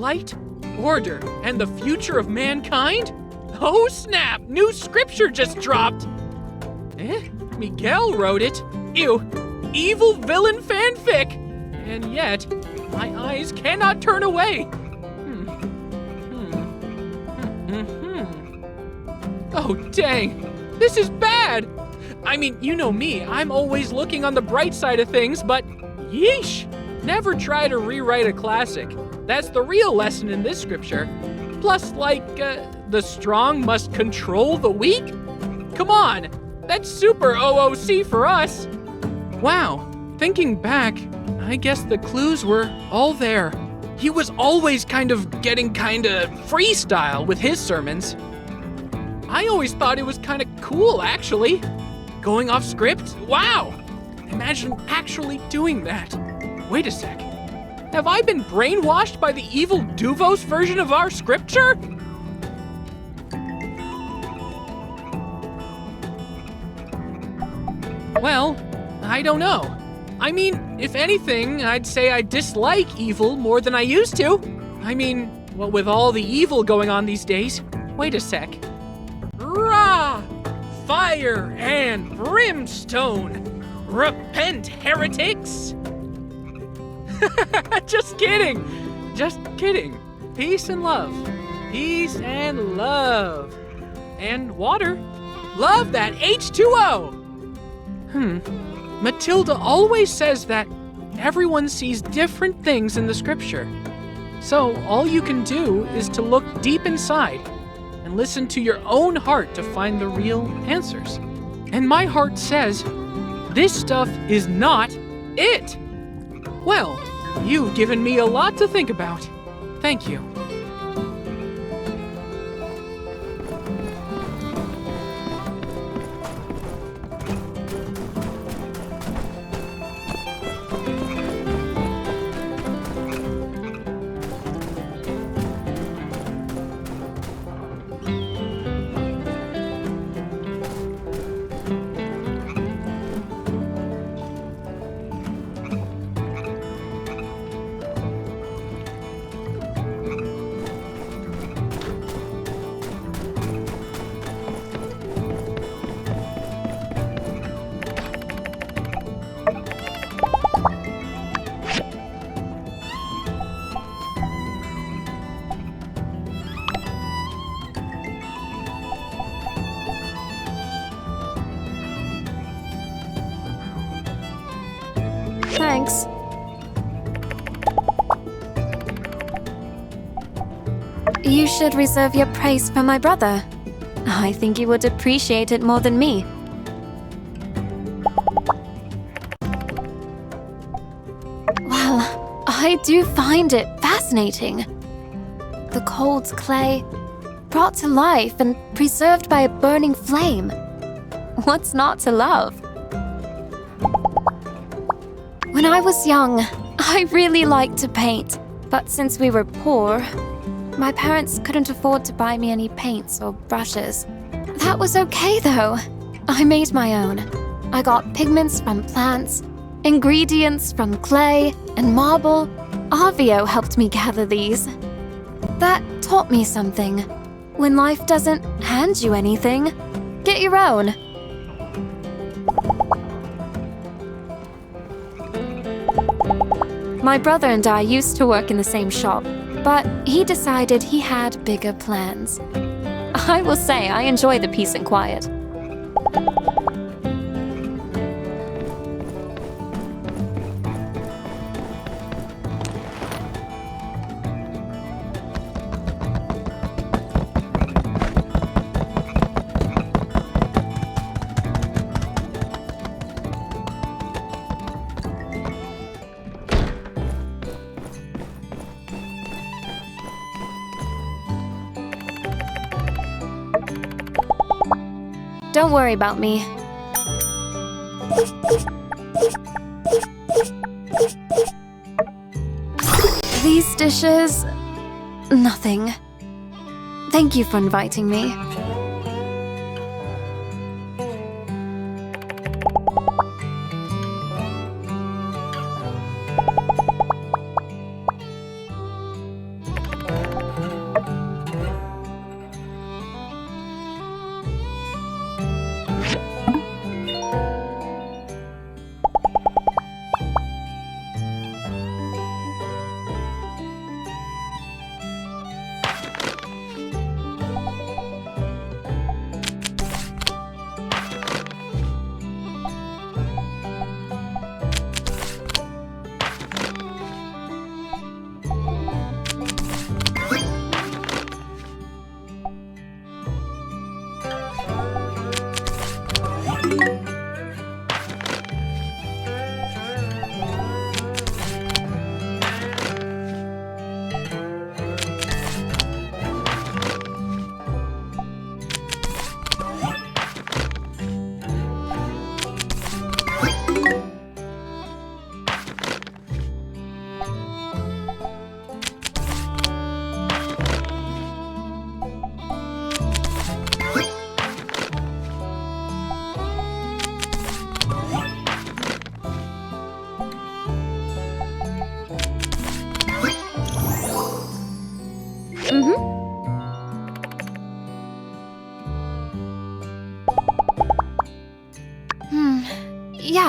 light, order, and the future of mankind? Oh snap! New scripture just dropped! Miguel wrote it? Ew! Evil villain fanfic! And yet, my eyes cannot turn away! Oh dang! This is bad! I mean, you know me, I'm always looking on the bright side of things, but yeesh! Never try to rewrite a classic. That's the real lesson in this scripture. Plus, the strong must control the weak? Come on! That's super OOC for us! Wow, thinking back, I guess the clues were all there. He was always getting freestyle with his sermons. I always thought it was kinda cool, actually. Going off script? Wow! Imagine actually doing that. Wait a sec. Have I been brainwashed by the evil Duvos version of our scripture? Well, I don't know. I mean, if anything, I'd say I dislike evil more than I used to. I mean, what with all the evil going on these days. Wait a sec. Rah! Fire and brimstone! Repent, heretics! Just kidding! Just kidding. Peace and love. Peace and love. And water. Love that H2O! Matilda always says that everyone sees different things in the scripture. So all you can do is to look deep inside and listen to your own heart to find the real answers. And my heart says, this stuff is not it. Well, you've given me a lot to think about. Thank you. Thanks. You should reserve your praise for my brother. I think he would appreciate it more than me. Well, I do find it fascinating. The cold clay, brought to life and preserved by a burning flame. What's not to love? When I was young, I really liked to paint, but since we were poor, my parents couldn't afford to buy me any paints or brushes. That was okay though. I made my own. I got pigments from plants, ingredients from clay and marble. Arvio helped me gather these. That taught me something. When life doesn't hand you anything, get your own. My brother and I used to work in the same shop, but he decided he had bigger plans. I will say I enjoy the peace and quiet. Don't worry about me. These dishes... nothing. Thank you for inviting me.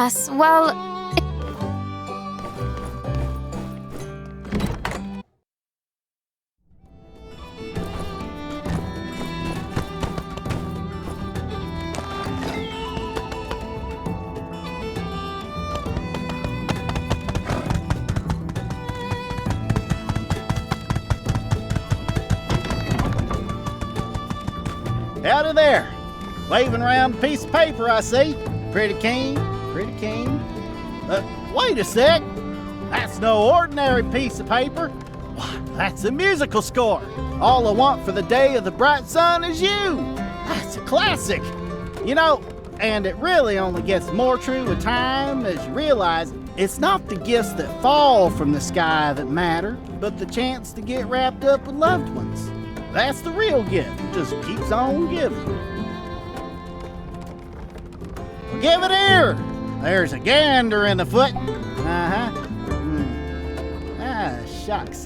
Yes, well, Howdy there. Waving around a piece of paper, I see. Pretty keen, pretty keen. Wait a sec. That's no ordinary piece of paper. Why, that's a musical score. All I want for the day of the bright sun is you. That's a classic. You know, and it really only gets more true with time as you realize it's not the gifts that fall from the sky that matter, but the chance to get wrapped up with loved ones. That's the real gift. It just keeps on giving. Well, give it here. There's a gander in the foot. Uh-huh. Ah, shucks.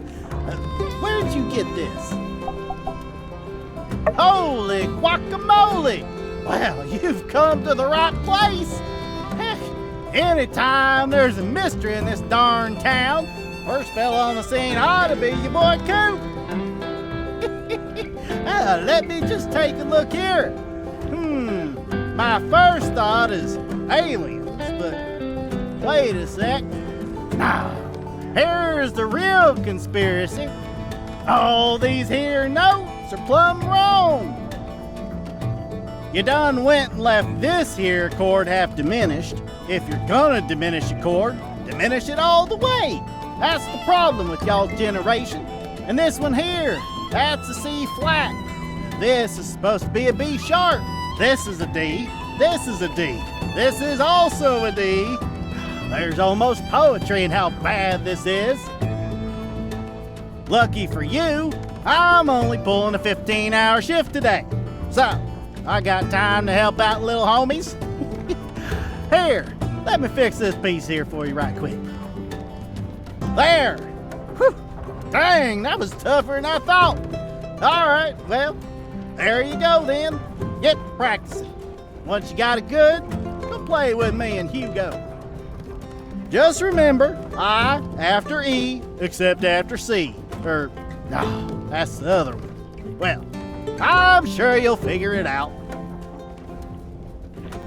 Where'd you get this? Holy guacamole! Well, you've come to the right place. Heck, anytime there's a mystery in this darn town, first fella on the scene ought to be your boy Coop. Let me just take a look here. My first thought is aliens, but wait a sec. Now, here's the real conspiracy. All these here notes are plumb wrong. You done went and left this here chord half diminished. If you're gonna diminish a chord, diminish it all the way. That's the problem with y'all's generation. And this one here, that's a C flat. This is supposed to be a B sharp. This is a D. This is a D. This is also a D. There's almost poetry in how bad this is. Lucky for you, I'm only pulling a 15-hour shift today. So, I got time to help out little homies. Here, let me fix this piece here for you right quick. There. Whew. Dang, that was tougher than I thought. All right, well, there you go then. Get practicing. Once you got it good, come play with me and Hugo. Just remember, I after E, except after C. No, that's the other one. Well, I'm sure you'll figure it out.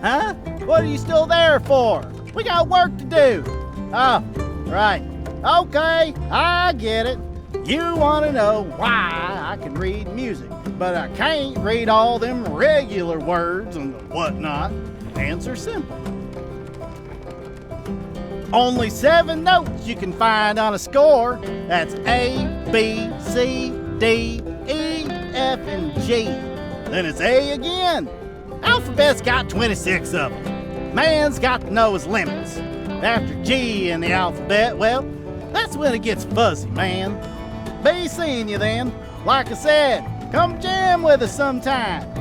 Huh? What are you still there for? We got work to do. Oh, right. Okay, I get it. You want to know why I can read music, but I can't read all them regular words and whatnot. Answer simple. Only 7 notes you can find on a score. That's A, B, C, D, E, F, and G. Then it's A again. Alphabet's got 26 of them. Man's got to know his limits. After G in the alphabet, well, that's when it gets fuzzy, man. Be seeing you then. Like I said, come jam with us sometime.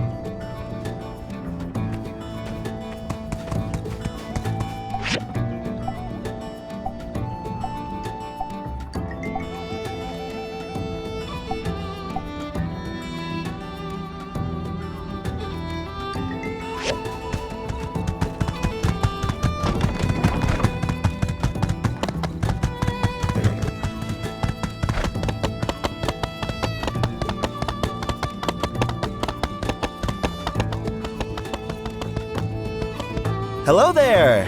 Hello there!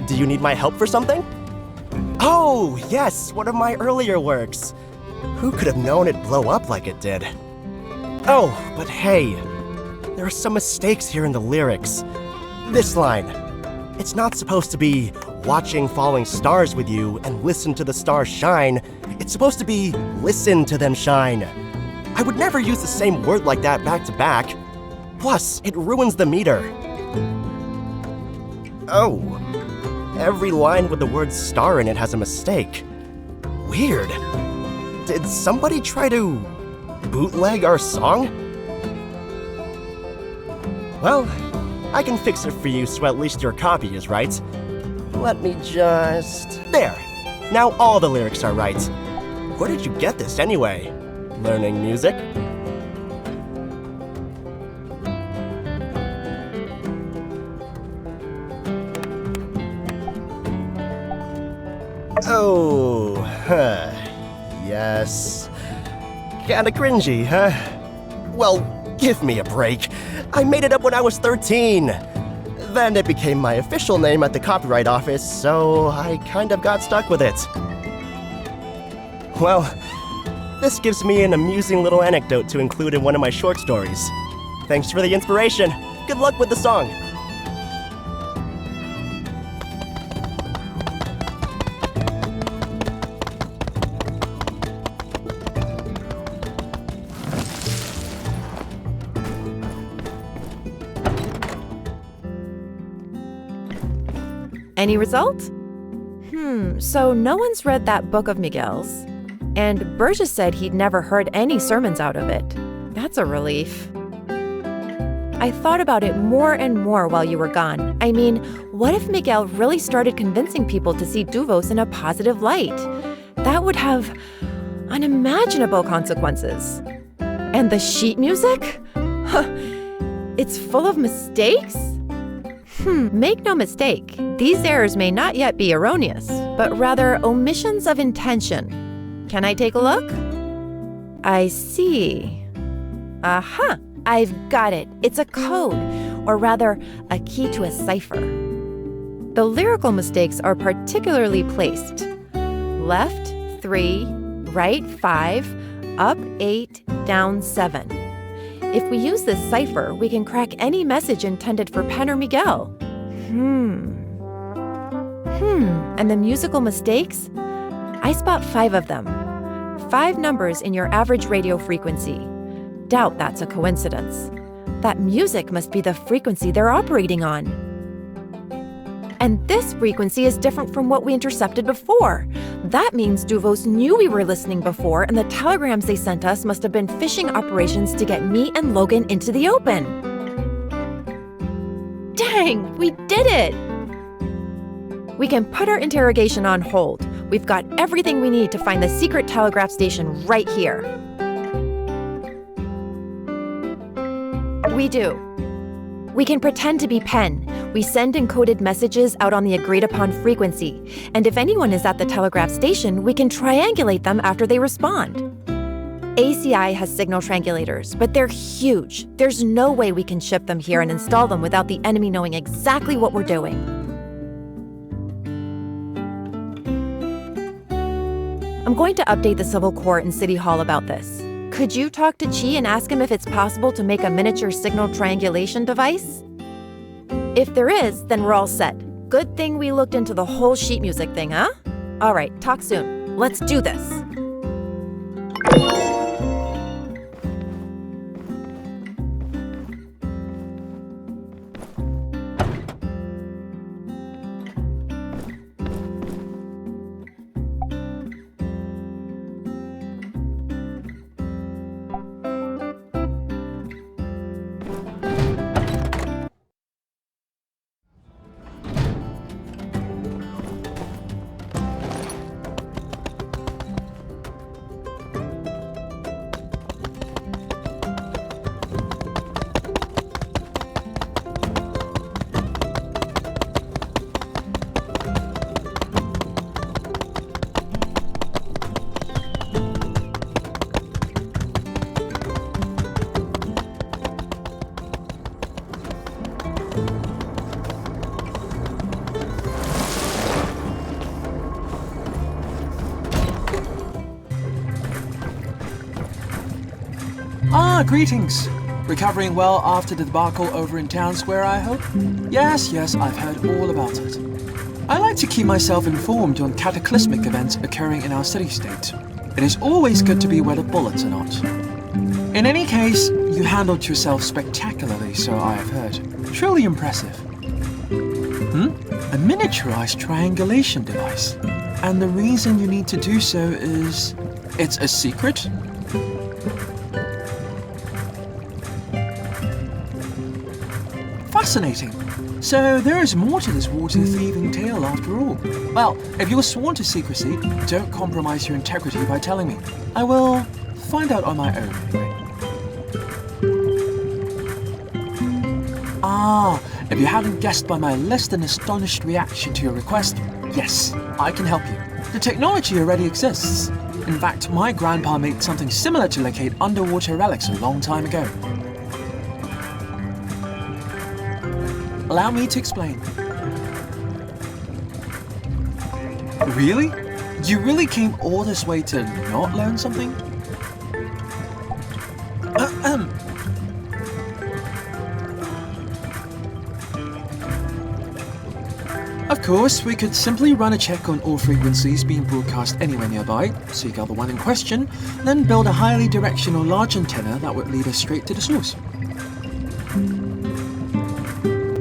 Do you need my help for something? Oh, yes, one of my earlier works. Who could have known it'd blow up like it did? Oh, but hey, there are some mistakes here in the lyrics. This line, it's not supposed to be watching falling stars with you and listen to the stars shine. It's supposed to be listen to them shine. I would never use the same word like that back to back. Plus, it ruins the meter. Oh, every line with the word star in it has a mistake. Weird. Did somebody try to bootleg our song? Well, I can fix it for you so at least your copy is right. Let me just... There! Now all the lyrics are right. Where did you get this anyway? Learning music? Oh, yes. Kinda cringy, huh? Well, give me a break. I made it up when I was 13. Then it became my official name at the copyright office, so I kind of got stuck with it. Well, this gives me an amusing little anecdote to include in one of my short stories. Thanks for the inspiration. Good luck with the song. Any result? So no one's read that book of Miguel's. And Portia said he'd never heard any sermons out of it. That's a relief. I thought about it more and more while you were gone. I mean, what if Miguel really started convincing people to see Duvos in a positive light? That would have unimaginable consequences. And the sheet music? It's full of mistakes? Make no mistake, these errors may not yet be erroneous, but rather omissions of intention. Can I take a look? I see. Aha! I've got it. It's a code, or rather, a key to a cipher. The lyrical mistakes are particularly placed. Left 3, right 5, up 8, down 7. If we use this cipher, we can crack any message intended for Pen or Miguel. And the musical mistakes? I spot 5 of them. 5 numbers in your average radio frequency. Doubt that's a coincidence. That music must be the frequency they're operating on. And this frequency is different from what we intercepted before. That means Duvos knew we were listening before, and the telegrams they sent us must have been phishing operations to get me and Logan into the open. Dang, we did it! We can put our interrogation on hold. We've got everything we need to find the secret telegraph station right here. We do. We can pretend to be Pen. We send encoded messages out on the agreed-upon frequency, and if anyone is at the telegraph station, we can triangulate them after they respond. ACI has signal triangulators, but they're huge. There's no way we can ship them here and install them without the enemy knowing exactly what we're doing. I'm going to update the Civil Court and City Hall about this. Could you talk to Chi and ask him if it's possible to make a miniature signal triangulation device? If there is, then we're all set. Good thing we looked into the whole sheet music thing, huh? All right, talk soon. Let's do this. Greetings. Recovering well after the debacle over in Town Square, I hope? Yes, I've heard all about it. I like to keep myself informed on cataclysmic events occurring in our city-state. It is always good to be where the bullets are not. In any case, you handled yourself spectacularly, so I have heard. Truly impressive. A miniaturized triangulation device. And the reason you need to do so is... it's a secret? Fascinating. So there is more to this water-thieving tale after all. Well, if you're sworn to secrecy, don't compromise your integrity by telling me. I will find out on my own anyway. If you haven't guessed by my less than astonished reaction to your request, yes, I can help you. The technology already exists. In fact, my grandpa made something similar to locate underwater relics a long time ago. Allow me to explain. Really? You really came all this way to not learn something? Of course, we could simply run a check on all frequencies being broadcast anywhere nearby, seek out the one in question, then build a highly directional large antenna that would lead us straight to the source.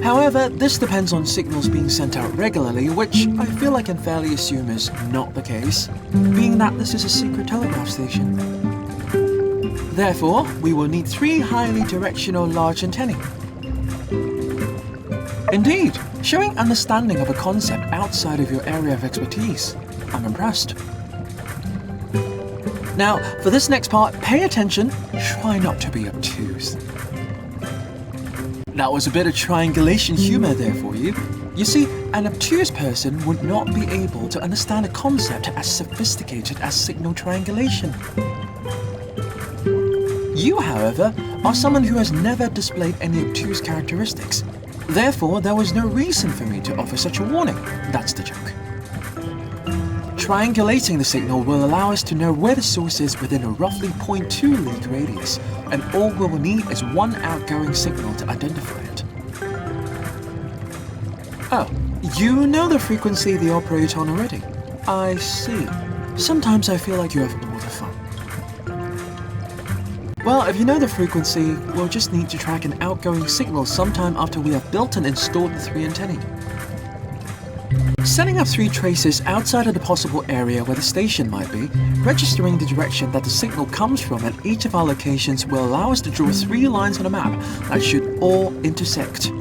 However, this depends on signals being sent out regularly, which I feel I can fairly assume is not the case, being that this is a secret telegraph station. Therefore, we will need 3 highly directional large antennae. Indeed, showing understanding of a concept outside of your area of expertise. I'm impressed. Now, for this next part, pay attention, try not to be obtuse. That was a bit of triangulation humor there for you. You see, an obtuse person would not be able to understand a concept as sophisticated as signal triangulation. You, however, are someone who has never displayed any obtuse characteristics. Therefore, there was no reason for me to offer such a warning. That's the joke. Triangulating the signal will allow us to know where the source is within a roughly 0.2 league radius, and all we will need is one outgoing signal to identify it. Oh, you know the frequency they operate on already? I see. Sometimes I feel like you have all the fun. Well, if you know the frequency, we'll just need to track an outgoing signal sometime after we have built and installed the 3 antennae. Setting up 3 traces outside of the possible area where the station might be, registering the direction that the signal comes from at each of our locations will allow us to draw 3 lines on a map that should all intersect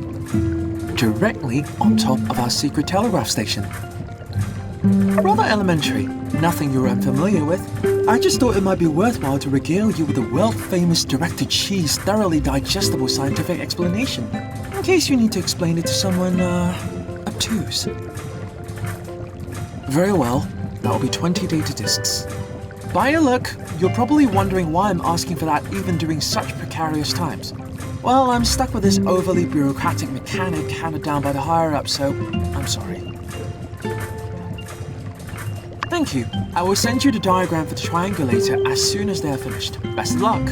directly on top of our secret telegraph station. Rather elementary, nothing you're unfamiliar with. I just thought it might be worthwhile to regale you with a world-famous direct-to-cheese, thoroughly digestible scientific explanation, in case you need to explain it to someone, obtuse. Very well, that will be 20 data disks. By your look, you're probably wondering why I'm asking for that even during such precarious times. Well, I'm stuck with this overly bureaucratic mechanic handed down by the higher-ups, so I'm sorry. Thank you. I will send you the diagram for the triangulator as soon as they are finished. Best of luck.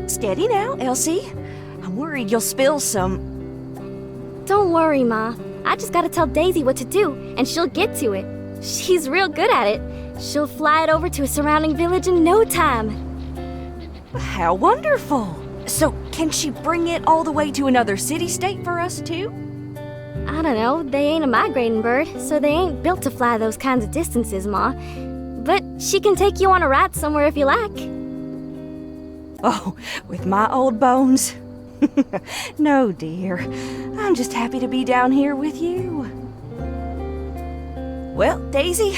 Steady now, Elsie. I'm worried you'll spill some. Don't worry, Ma. I just gotta tell Daisy what to do, and she'll get to it. She's real good at it. She'll fly it over to a surrounding village in no time. How wonderful. So, can she bring it all the way to another city-state for us, too? I don't know, they ain't a migrating bird, so they ain't built to fly those kinds of distances, Ma. But she can take you on a ride somewhere if you like. Oh, with my old bones? No, dear. I'm just happy to be down here with you. Well, Daisy,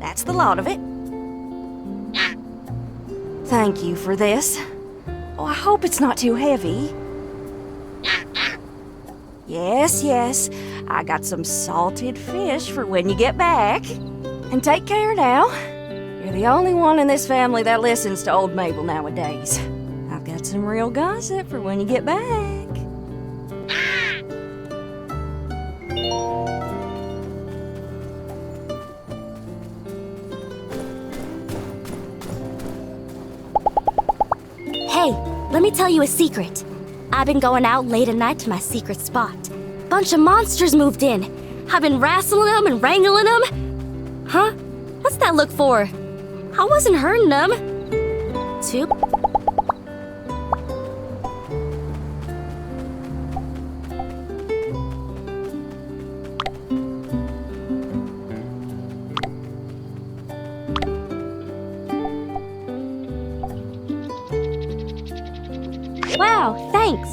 that's the lot of it. Thank you for this. Oh, I hope it's not too heavy. Yes, yes, I got some salted fish for when you get back. And take care now. You're the only one in this family that listens to old Mabel nowadays. I've got some real gossip for when you get back. Hey, let me tell you a secret. I've been going out late at night to my secret spot. Bunch of monsters moved in. I've been wrestling them and wrangling them. Huh? What's that look for? I wasn't hurting them. Two. Wow, thanks.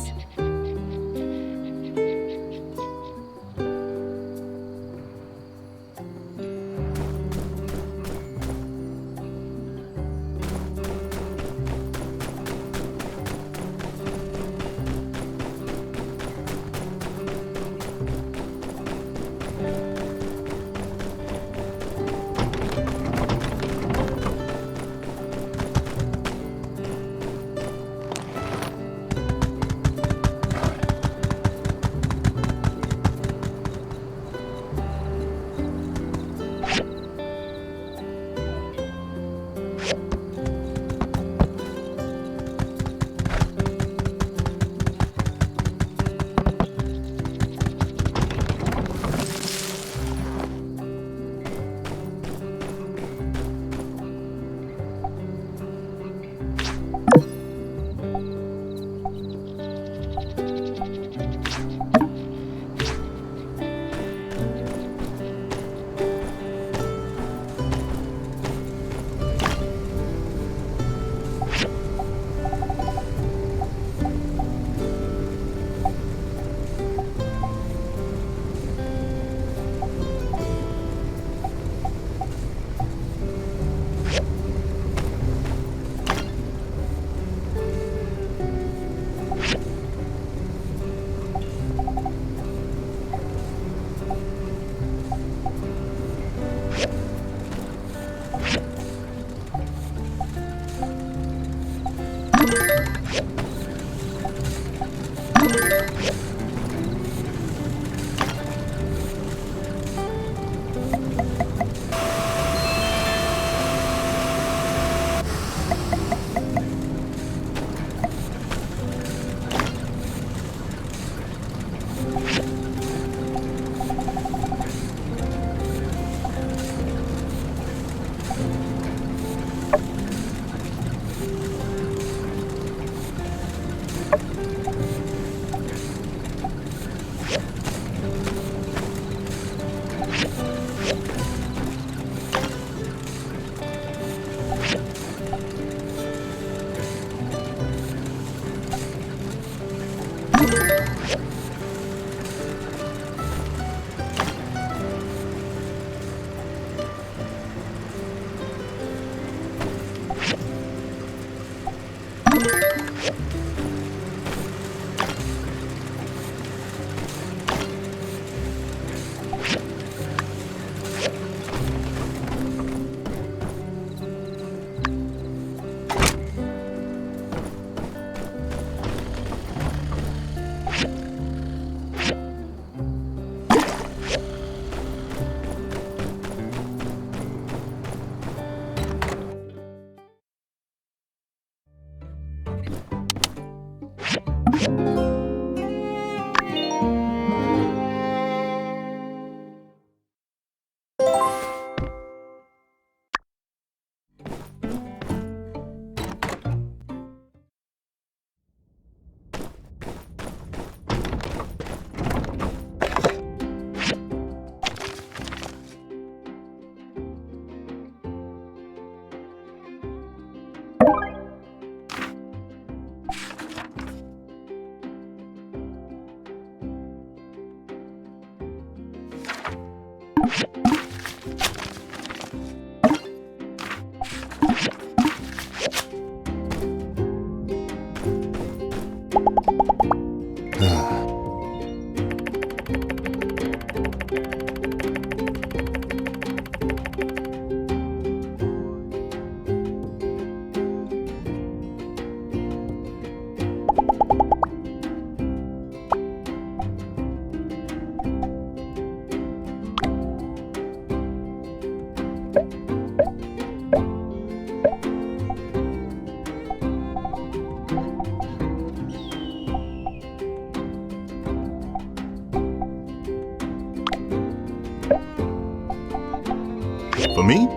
For me?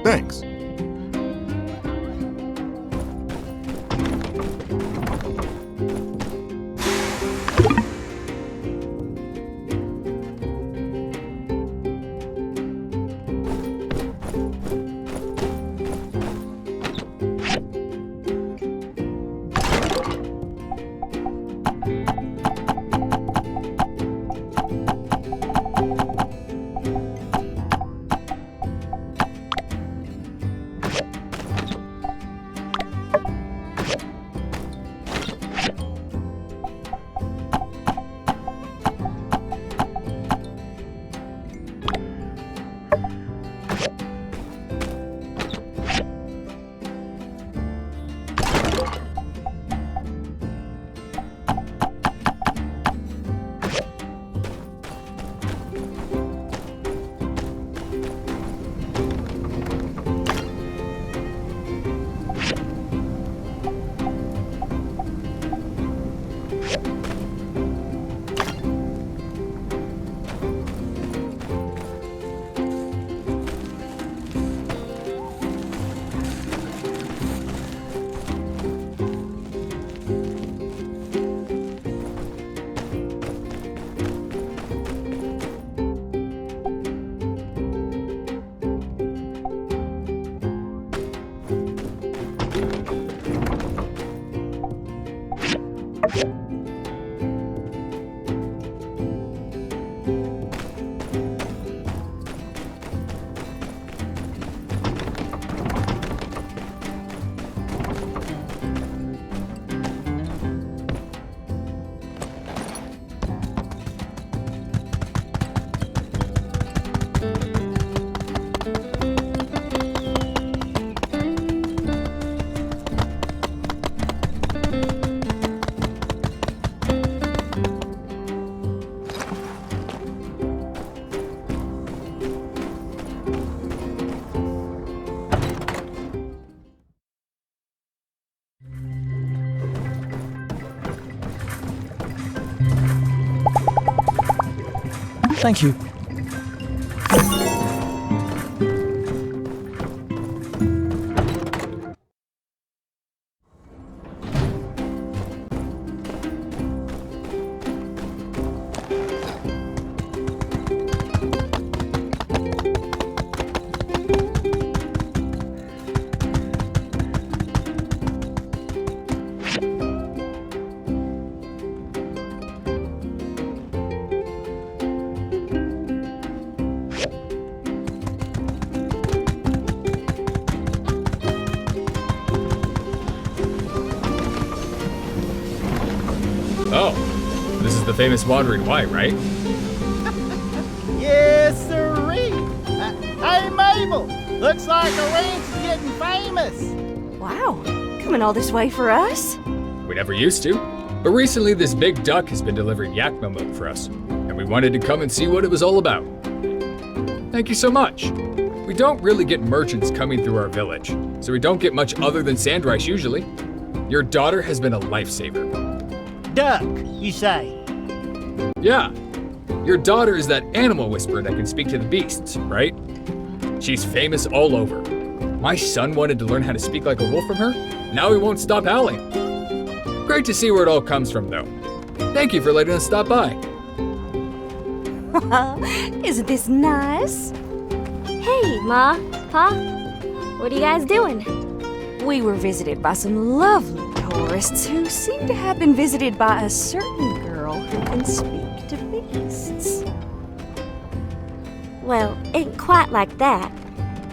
Thanks. Thank you. Oh, this is the famous Wandering White, right? Yes, sirree. Hey, Mabel, looks like our ranch is getting famous. Wow, coming all this way for us? We never used to, but recently this big duck has been delivering Yakima milk for us, and we wanted to come and see what it was all about. Thank you so much. We don't really get merchants coming through our village, so we don't get much other than sand rice usually. Your daughter has been a lifesaver. Duck, you say? Yeah. Your daughter is that animal whisperer that can speak to the beasts, right? She's famous all over. My son wanted to learn how to speak like a wolf from her. Now he won't stop howling. Great to see where it all comes from, though. Thank you for letting us stop by. Isn't this nice? Hey, Ma, Pa, what are you guys doing? We were visited by some lovely tourists who seem to have been visited by a certain girl who can speak to beasts. Well, ain't quite like that.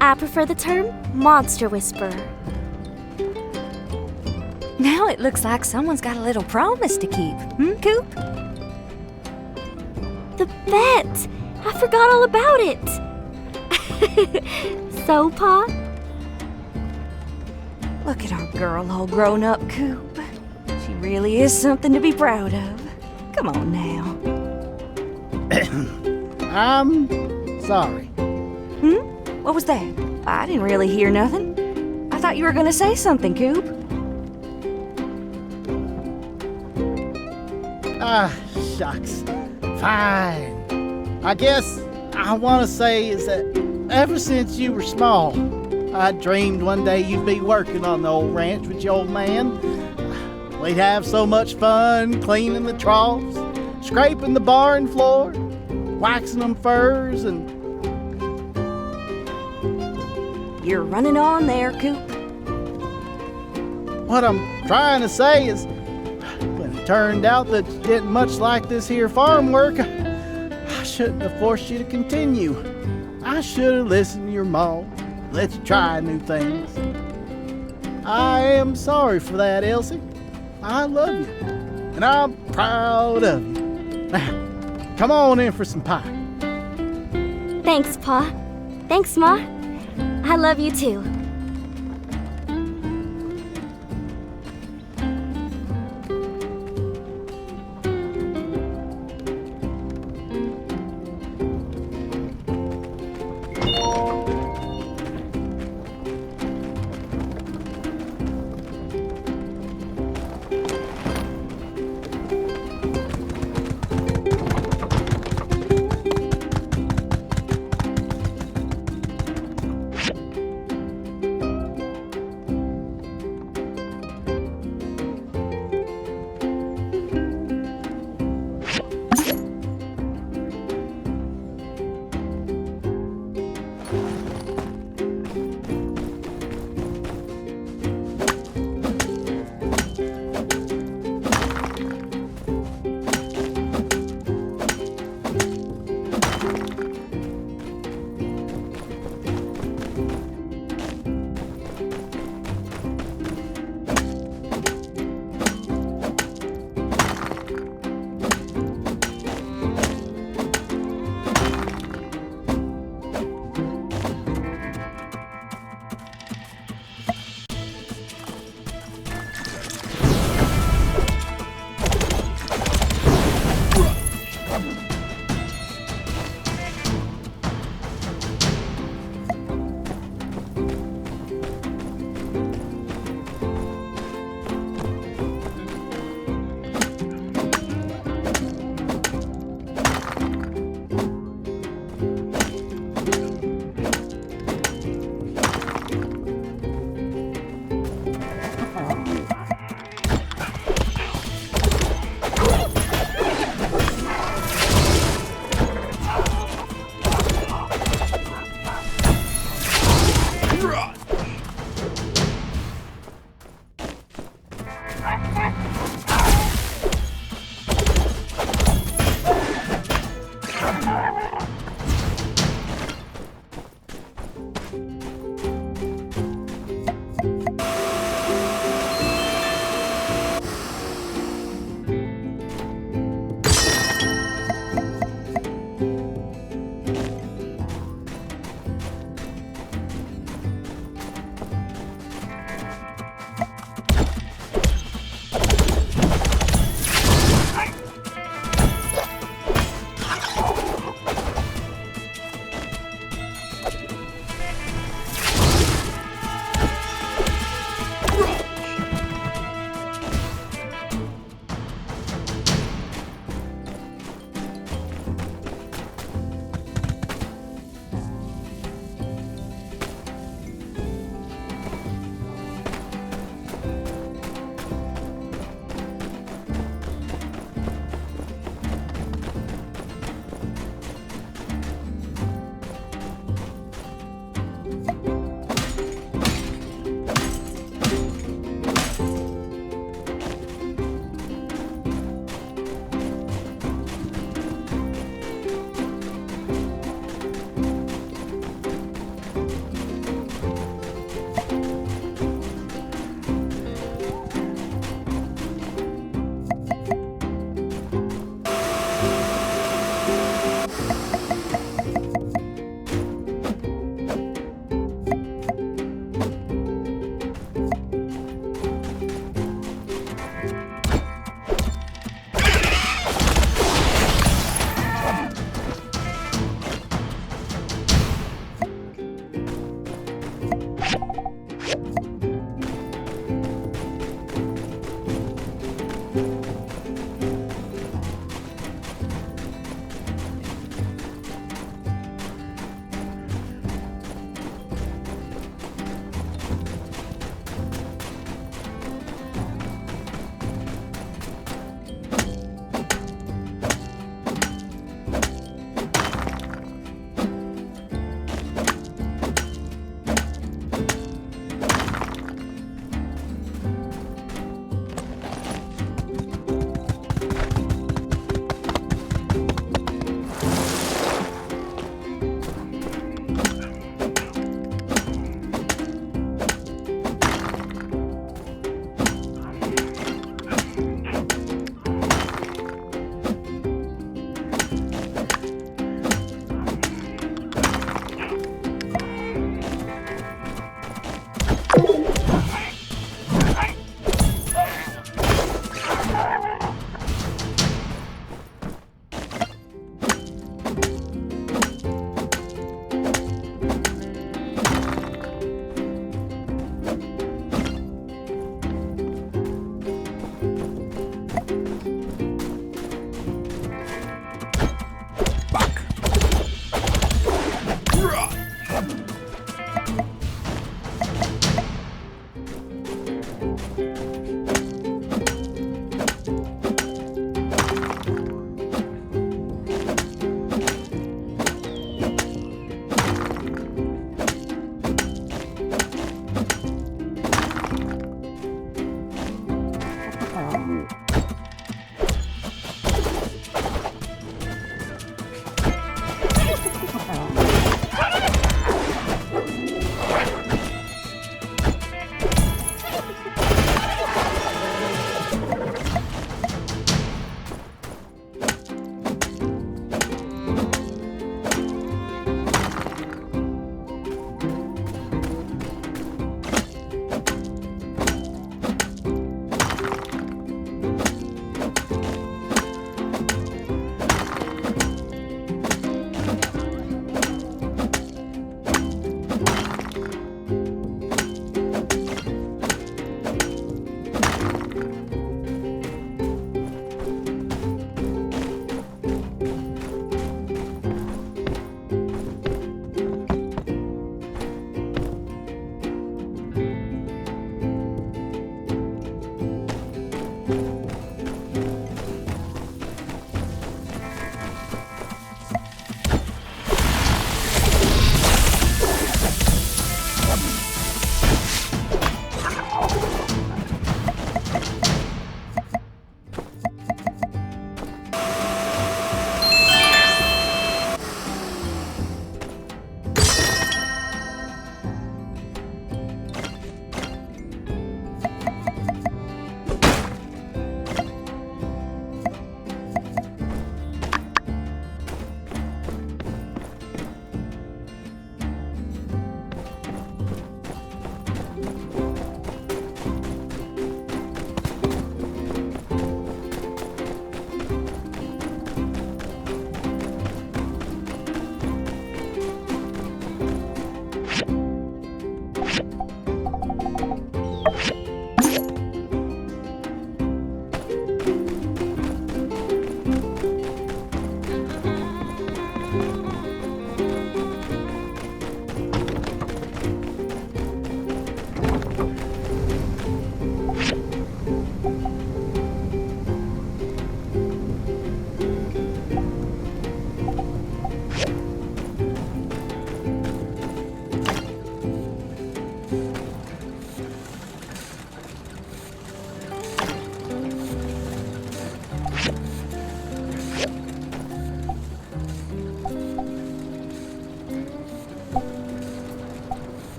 I prefer the term monster whisperer. Now it looks like someone's got a little promise to keep, Coop? The bet! I forgot all about it! So, Pa? Look at our girl all grown up, Coop. She really is something to be proud of. Come on now. I'm sorry. What was that? I didn't really hear nothing. I thought you were gonna say something, Coop. Ah, shucks. Fine. I guess I want to say is that Ever since you were small, I dreamed one day you'd be working on the old ranch with your old man. We'd have so much fun cleaning the troughs, scraping the barn floor, waxing them furs, and... You're running on there, Coop. What I'm trying to say is, when it turned out that you didn't much like this here farm work, I shouldn't have forced you to continue. I should have listened to your mom, let you try new things. I am sorry for that, Elsie. I love you, and I'm proud of you. Now, come on in for some pie. Thanks, Pa. Thanks, Ma. I love you too.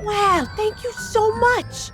Wow, thank you so much!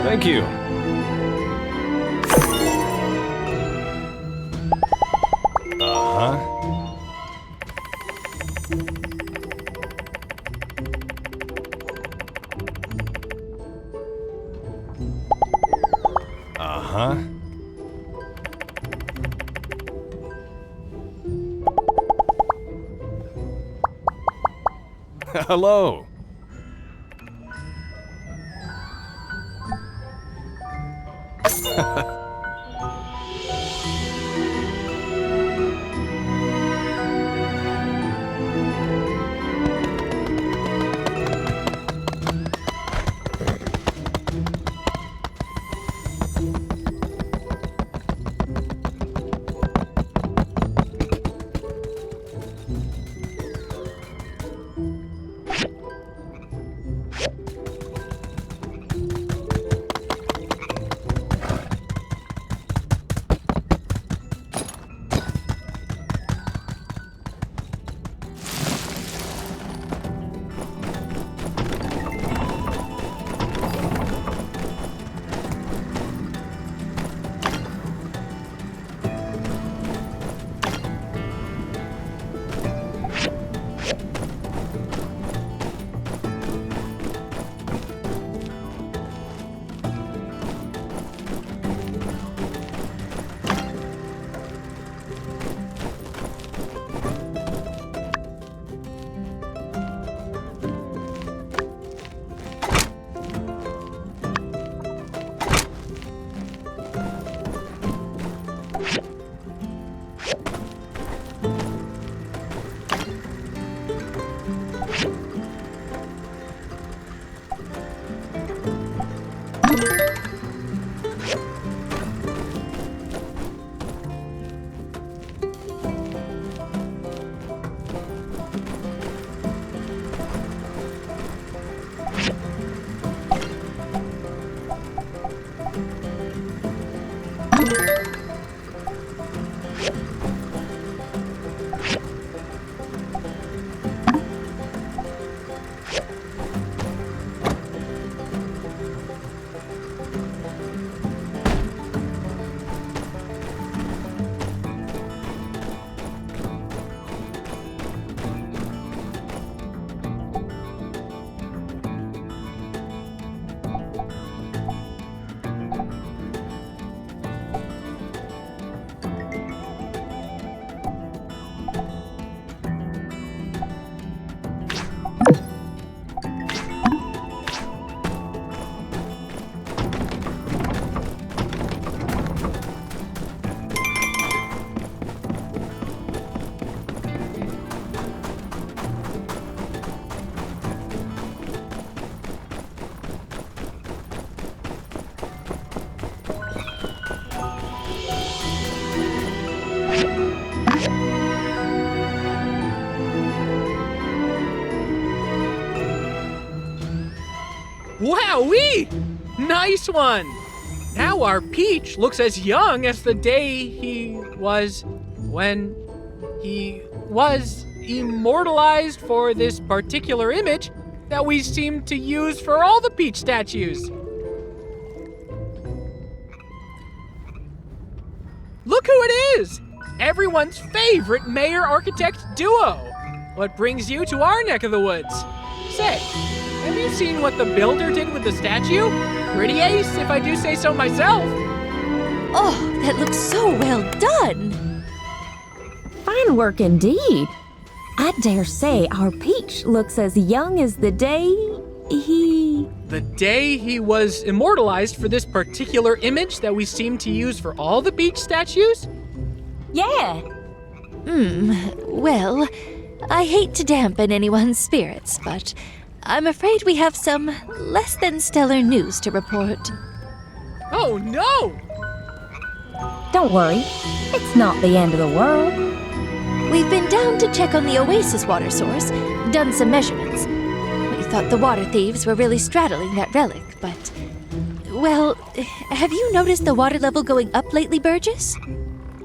Thank you. Uh-huh. Uh-huh. Hello. Wowee! Nice one! Now our Peach looks as young as the day when he was immortalized for this particular image that we seem to use for all the Peach statues. Look who it is! Everyone's favorite mayor-architect duo! What brings you to our neck of the woods? Say, have you seen what the builder did with the statue? Pretty ace, if I do say so myself. Oh, that looks so well done. Fine work indeed. I dare say our Peach looks as young as the day he... The day he was immortalized for this particular image that we seem to use for all the Peach statues? Yeah. Well, I hate to dampen anyone's spirits, but I'm afraid we have some less than stellar news to report. Oh no! Don't worry, it's not the end of the world. We've been down to check on the oasis water source, done some measurements. We thought the water thieves were really straddling that relic, but... Well, have you noticed the water level going up lately, Burgess?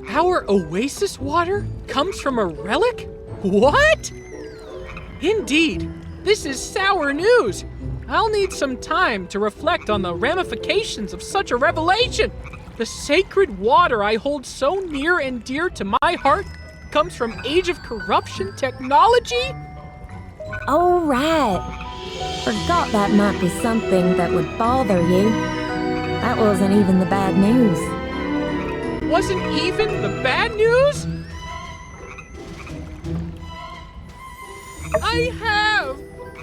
Our oasis water comes from a relic? What? Indeed, this is sour news. I'll need some time to reflect on the ramifications of such a revelation. The sacred water I hold so near and dear to my heart comes from Age of Corruption technology? All right. Forgot that might be something that would bother you. That wasn't even the bad news. Wasn't even the bad news?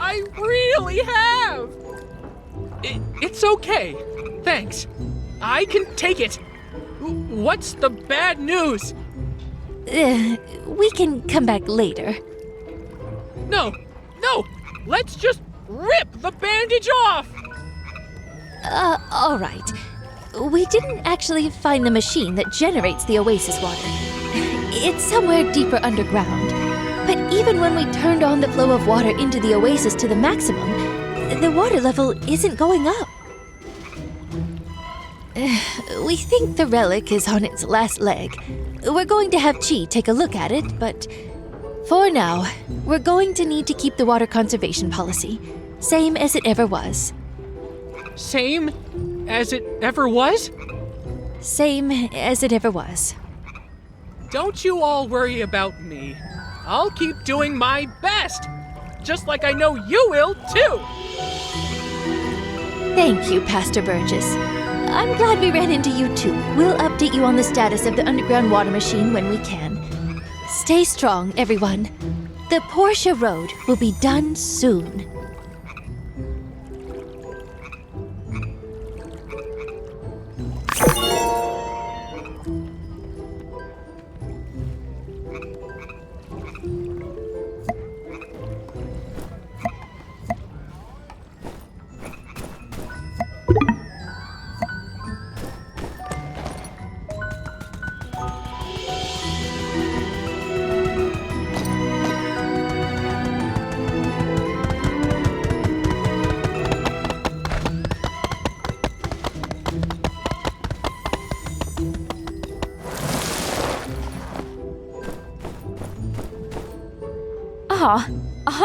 I really have! It's okay. Thanks. I can take it. What's the bad news? We can come back later. No! Let's just rip the bandage off! All right. We didn't actually find the machine that generates the oasis water. It's somewhere deeper underground. But even when we turned on the flow of water into the oasis to the maximum, the water level isn't going up. We think the relic is on its last leg. We're going to have Chi take a look at it, but for now, we're going to need to keep the water conservation policy, same as it ever was. Same as it ever was? Same as it ever was. Don't you all worry about me. I'll keep doing my best, just like I know you will, too! Thank you, Pastor Burgess. I'm glad we ran into you, too. We'll update you on the status of the underground water machine when we can. Stay strong, everyone. The Portia Road will be done soon.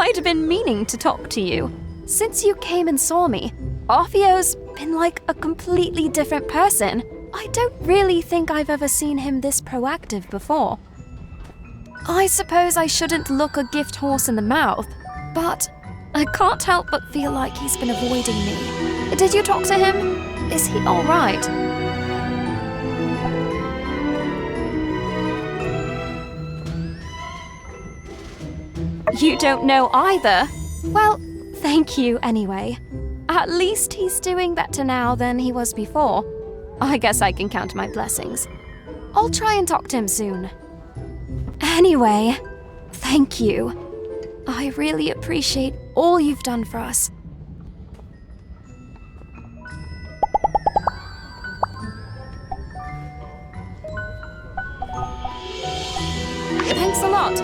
I'd been meaning to talk to you. Since you came and saw me, Orfeo's been like a completely different person. I don't really think I've ever seen him this proactive before. I suppose I shouldn't look a gift horse in the mouth, but I can't help but feel like he's been avoiding me. Did you talk to him? Is he all right? You don't know either? Well, thank you anyway. At least he's doing better now than he was before. I guess I can count my blessings. I'll try and talk to him soon. Anyway, thank you. I really appreciate all you've done for us. Thanks a lot.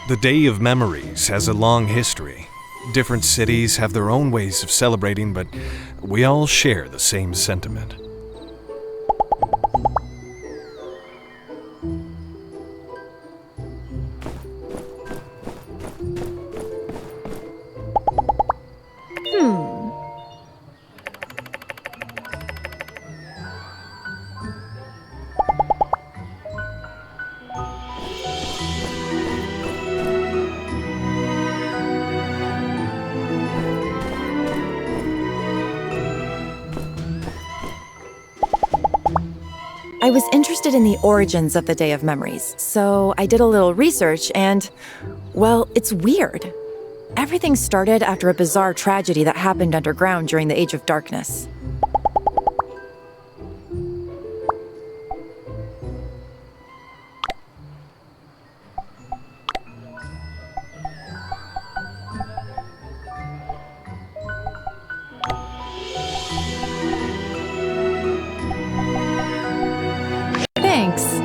The Day of Memories has a long history. Different cities have their own ways of celebrating, but we all share the same sentiment. I was interested in the origins of the Day of Memories, so I did a little research and, well, it's weird. Everything started after a bizarre tragedy that happened underground during the Age of Darkness. Thanks.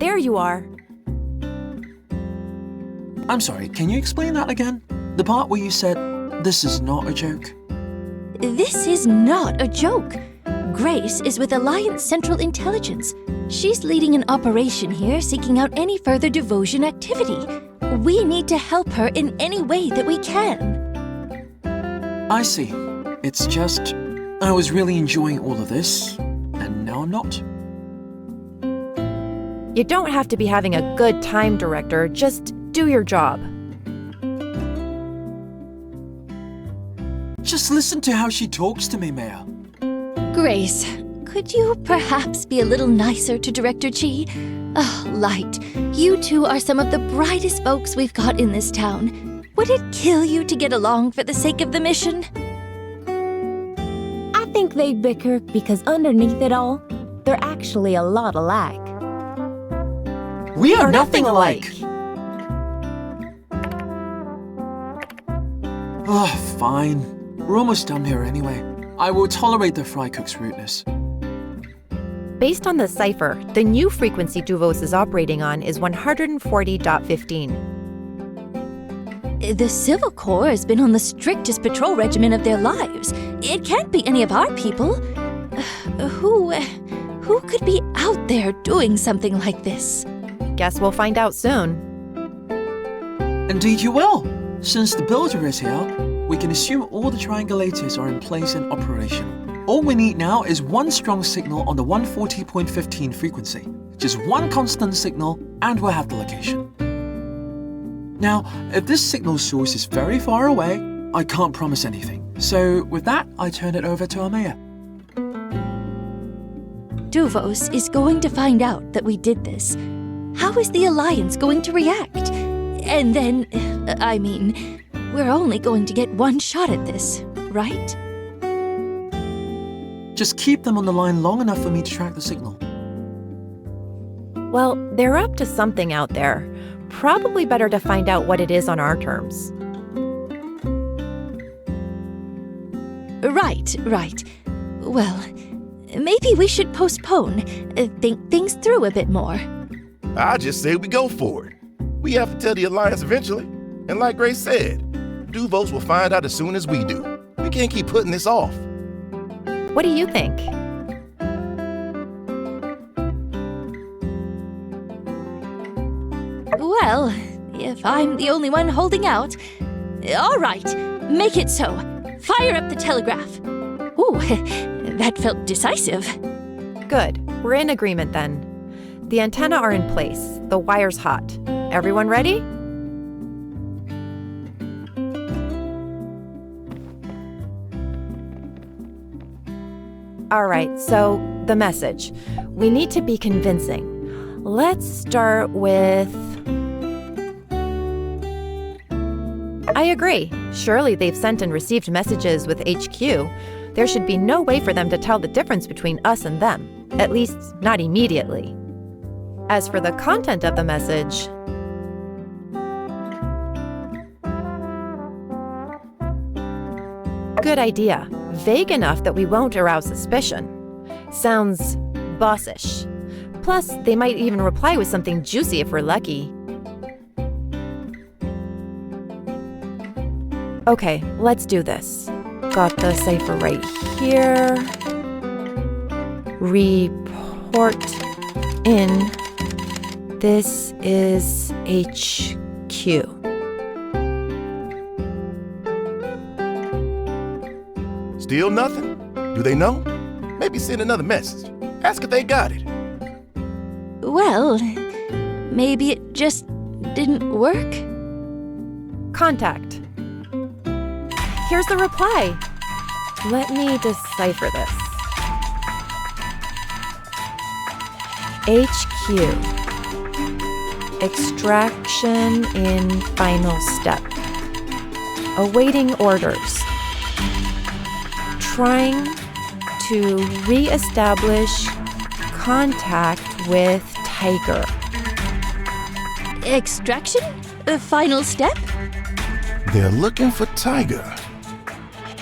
There you are. I'm sorry, can you explain that again? The part where you said, this is not a joke? This is not a joke. Grace is with Alliance Central Intelligence. She's leading an operation here seeking out any further devotion activity. We need to help her in any way that we can. I see. It's just, I was really enjoying all of this, and now I'm not. You don't have to be having a good time, Director. Just do your job. Just listen to how she talks to me, Mayor. Grace, could you perhaps be a little nicer to Director Chi? Oh, Light, you two are some of the brightest folks we've got in this town. Would it kill you to get along for the sake of the mission? I think they bicker because underneath it all, they're actually a lot alike. We are nothing alike. Oh, fine. We're almost done here anyway. I will tolerate the fry cook's rudeness. Based on the cipher, the new frequency Duvos is operating on is 140.15. The Civil Corps has been on the strictest patrol regimen of their lives. It can't be any of our people. Who could be out there doing something like this? Guess we'll find out soon. Indeed you will. Since the builder is here, we can assume all the triangulators are in place and operational. All we need now is one strong signal on the 140.15 frequency. Just one constant signal, and we'll have the location. Now, if this signal source is very far away, I can't promise anything. So with that, I turn it over to our mayor. Duvos is going to find out that we did this. How is the Alliance going to react? And then, we're only going to get one shot at this, right? Just keep them on the line long enough for me to track the signal. Well, they're up to something out there. Probably better to find out what it is on our terms. Right. Well, maybe we should postpone, think things through a bit more. I just say we go for it. We have to tell the Alliance eventually. And like Grace said, Duvos will find out as soon as we do. We can't keep putting this off. What do you think? Well, if I'm the only one holding out, all right, make it so. Fire up the telegraph. Ooh, that felt decisive. Good. We're in agreement then. The antennae are in place. The wire's hot. Everyone ready? All right, so the message. We need to be convincing. Let's start with... I agree. Surely they've sent and received messages with HQ. There should be no way for them to tell the difference between us and them. At least, not immediately. As for the content of the message... Good idea. Vague enough that we won't arouse suspicion. Sounds bossish. Plus, they might even reply with something juicy if we're lucky. Okay, let's do this. Got the cipher right here. Report in. This is HQ. Still nothing? Do they know? Maybe send another message. Ask if they got it. Well, maybe it just didn't work? Contact. Here's the reply. Let me decipher this. HQ. Extraction in final step. Awaiting orders. Trying to re-establish contact with Tiger. Extraction? A final step? They're looking for Tiger.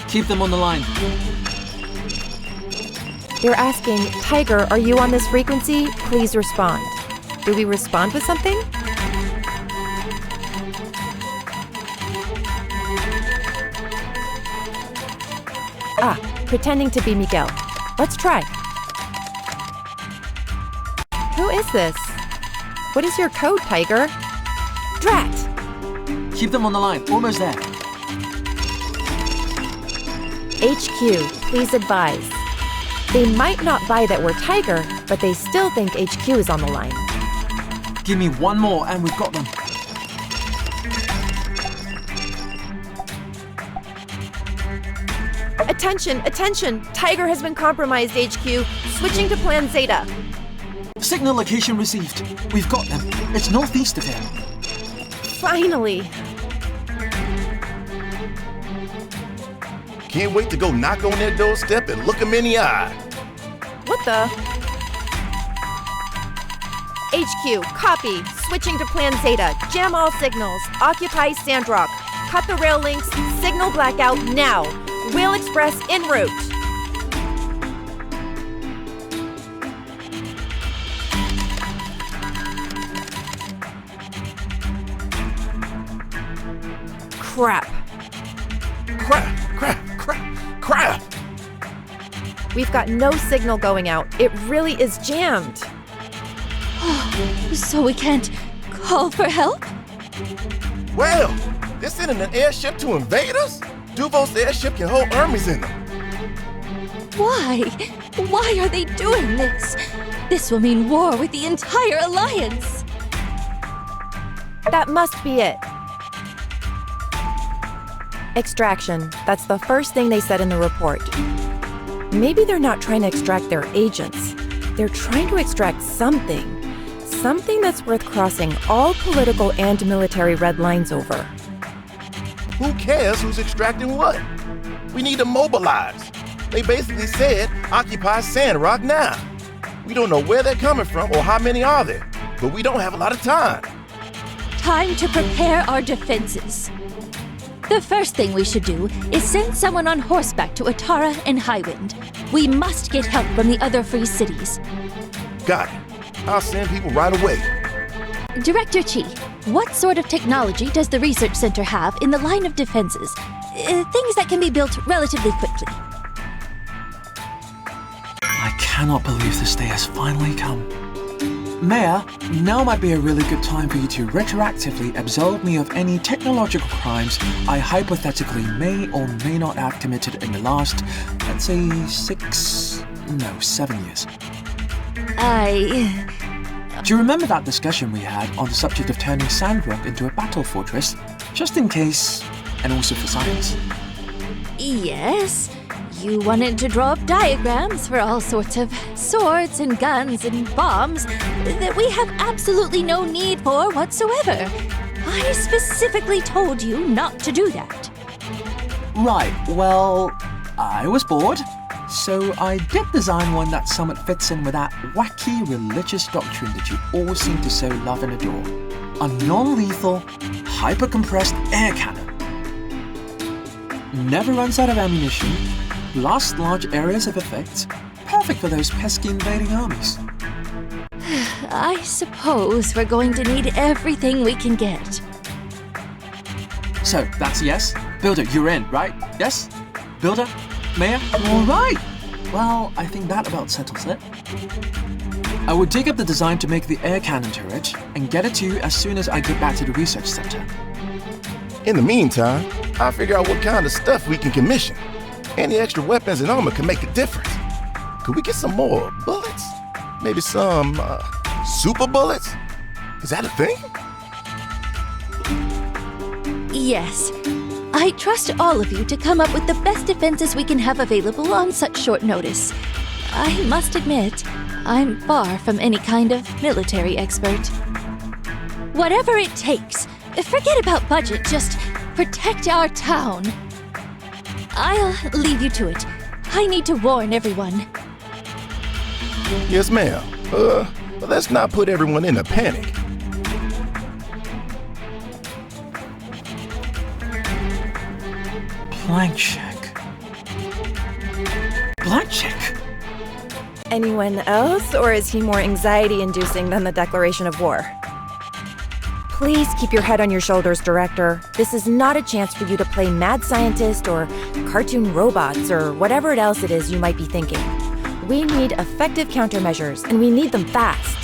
Keep them on the line. They're asking, Tiger, are you on this frequency? Please respond. Do we respond with something? Pretending to be Miguel. Let's try. Who is this? What is your code, Tiger? Drat! Keep them on the line. Almost there. HQ, please advise. They might not buy that we're Tiger, but they still think HQ is on the line. Give me one more and we've got them. Attention, attention! Tiger has been compromised, HQ. Switching to Plan Zeta. Signal location received. We've got them. It's northeast of here. Finally! Can't wait to go knock on their doorstep and look them in the eye. What the? HQ, copy. Switching to Plan Zeta. Jam all signals. Occupy Sandrock. Cut the rail links. Signal blackout now. Wheel Express en route. Crap. Crap! We've got no signal going out. It really is jammed. So we can't call for help? Well, they're sending an airship to invade us? Duvos' airship can hold armies in them. Why? Why are they doing this? This will mean war with the entire alliance. That must be it. Extraction. That's the first thing they said in the report. Maybe they're not trying to extract their agents. They're trying to extract something. Something that's worth crossing all political and military red lines over. Who cares who's extracting what? We need to mobilize. They basically said, occupy Sandrock now. We don't know where they're coming from or how many are there, but we don't have a lot of time. Time to prepare our defenses. The first thing we should do is send someone on horseback to Atara and Highwind. We must get help from the other free cities. Got it. I'll send people right away. Director Chi, what sort of technology does the research center have in the line of defenses? Things that can be built relatively quickly. I cannot believe this day has finally come. Mayor, now might be a really good time for you to retroactively absolve me of any technological crimes I hypothetically may or may not have committed in the last, let's say, 7 years. Do you remember that discussion we had on the subject of turning Sandrock into a battle fortress, just in case, and also for science? Yes. You wanted to draw up diagrams for all sorts of swords and guns and bombs that we have absolutely no need for whatsoever. I specifically told you not to do that. Right, well, I was bored, so I did design one that somewhat fits in with that wacky religious doctrine that you all seem to so love and adore. A non-lethal, hyper-compressed air cannon. Never runs out of ammunition, blasts large areas of effect, perfect for those pesky invading armies. I suppose we're going to need everything we can get. So, that's a yes? Builder, you're in, right? Yes? Builder? Mayor? All right! Well, I think that about settles it. I will dig up the design to make the air cannon turret and get it to you as soon as I get back to the research center. In the meantime, I'll figure out what kind of stuff we can commission. Any extra weapons and armor can make a difference. Could we get some more bullets? Maybe some, super bullets? Is that a thing? Yes. I trust all of you to come up with the best defenses we can have available on such short notice. I must admit, I'm far from any kind of military expert. Whatever it takes, forget about budget, just protect our town. I'll leave you to it. I need to warn everyone. Yes, ma'am. Let's not put everyone in a panic. Blank check. Blank check? Anyone else, or is he more anxiety-inducing than the declaration of war? Please keep your head on your shoulders, Director. This is not a chance for you to play mad scientist or cartoon robots or whatever else it is you might be thinking. We need effective countermeasures, and we need them fast.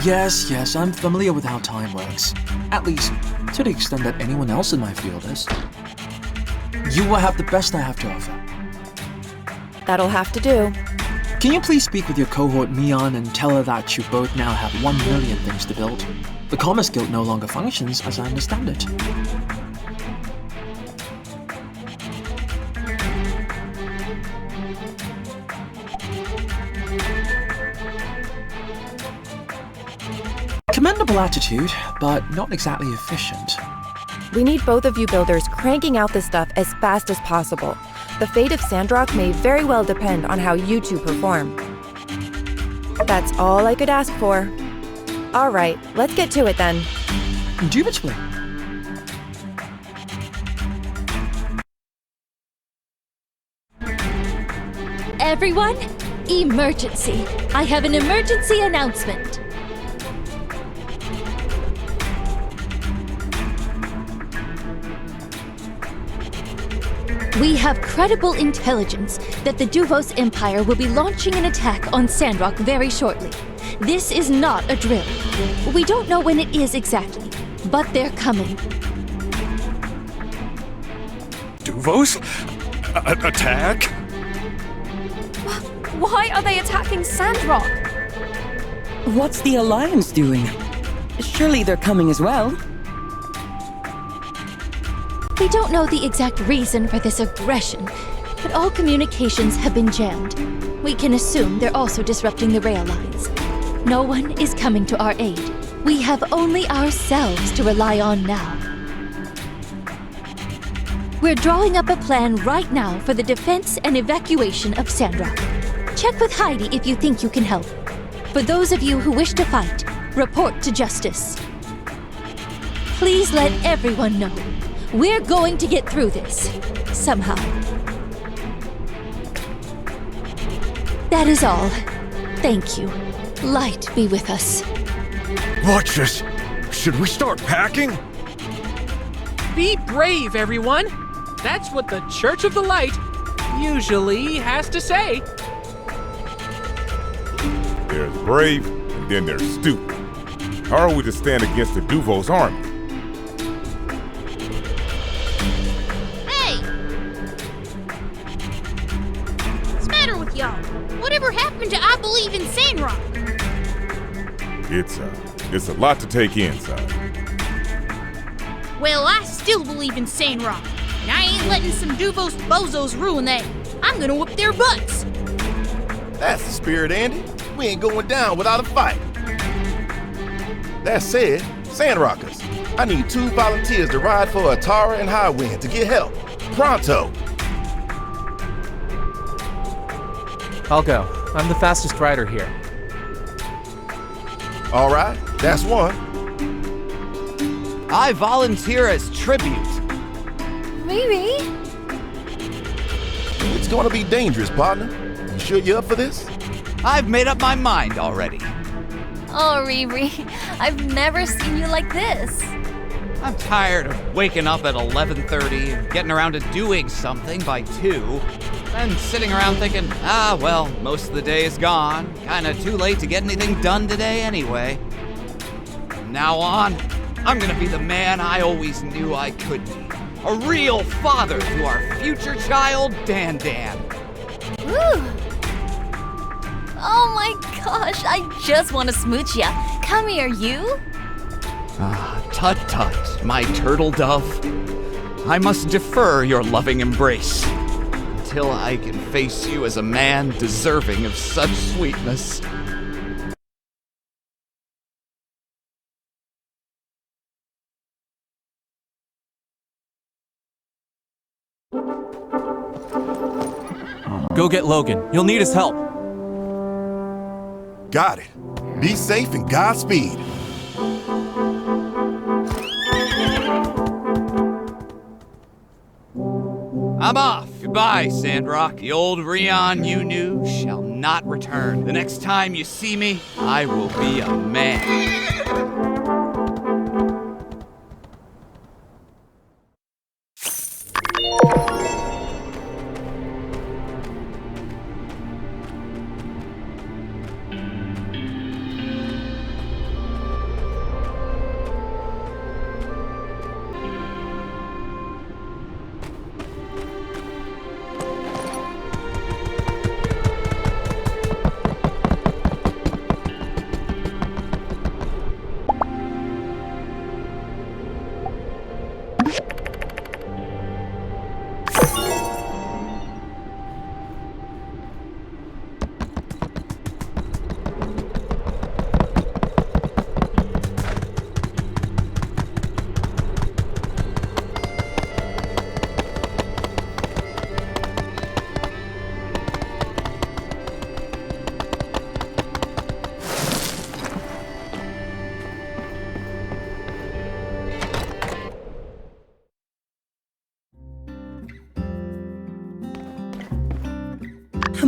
Yes, I'm familiar with how time works. At least, to the extent that anyone else in my field is. You will have the best I have to offer. That'll have to do. Can you please speak with your cohort Mion and tell her that you both now have 1 million things to build? The Commerce Guild no longer functions as I understand it. Commendable attitude, but not exactly efficient. We need both of you builders cranking out this stuff as fast as possible. The fate of Sandrock may very well depend on how you two perform. That's all I could ask for. All right, let's get to it then. Indubitably. Everyone, emergency. I have an emergency announcement. We have credible intelligence that the Duvos Empire will be launching an attack on Sandrock very shortly. This is not a drill. We don't know when it is exactly, but they're coming. Duvos? Attack? Why are they attacking Sandrock? What's the Alliance doing? Surely they're coming as well. We don't know the exact reason for this aggression, but all communications have been jammed. We can assume they're also disrupting the rail lines. No one is coming to our aid. We have only ourselves to rely on now. We're drawing up a plan right now for the defense and evacuation of Sandrock. Check with Heidi if you think you can help. For those of you who wish to fight, report to justice. Please let everyone know. We're going to get through this, somehow. That is all. Thank you. Light be with us. Watch this. Should we start packing? Be brave, everyone. That's what the Church of the Light usually has to say. There's brave, and then there's stupid. How are we to stand against the Duvos army? Whatever happened to I believe in Sandrock? It's a lot to take in, son. Well, I still believe in Sandrock, and I ain't letting some Duvos bozos ruin that. I'm gonna whoop their butts. That's the spirit, Andy. We ain't going down without a fight. That said, Sandrockers, I need 2 volunteers to ride for Atara and Highwind to get help. Pronto! I'll go. I'm the fastest rider here. All right, that's one. I volunteer as tribute. Maybe. It's gonna be dangerous, partner. You sure you're up for this? I've made up my mind already. Oh, Riri, I've never seen you like this. I'm tired of waking up at 11:30 and getting around to doing something by 2. And sitting around thinking, well, most of the day is gone. Kinda too late to get anything done today anyway. From now on, I'm gonna be the man I always knew I could be. A real father to our future child, Dan. Woo! Oh my gosh, I just want to smooch ya. Come here, you. Tut, my turtle dove. I must defer your loving embrace until I can face you as a man deserving of such sweetness. Go get Logan. You'll need his help. Got it. Be safe and Godspeed. I'm off. Goodbye, Sandrock. The old Rion you knew shall not return. The next time you see me, I will be a man.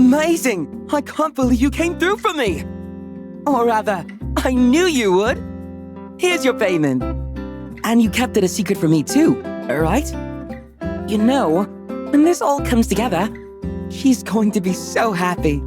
Amazing! I can't believe you came through for me! Or rather, I knew you would! Here's your payment. And you kept it a secret from me too, right? You know, when this all comes together, she's going to be so happy.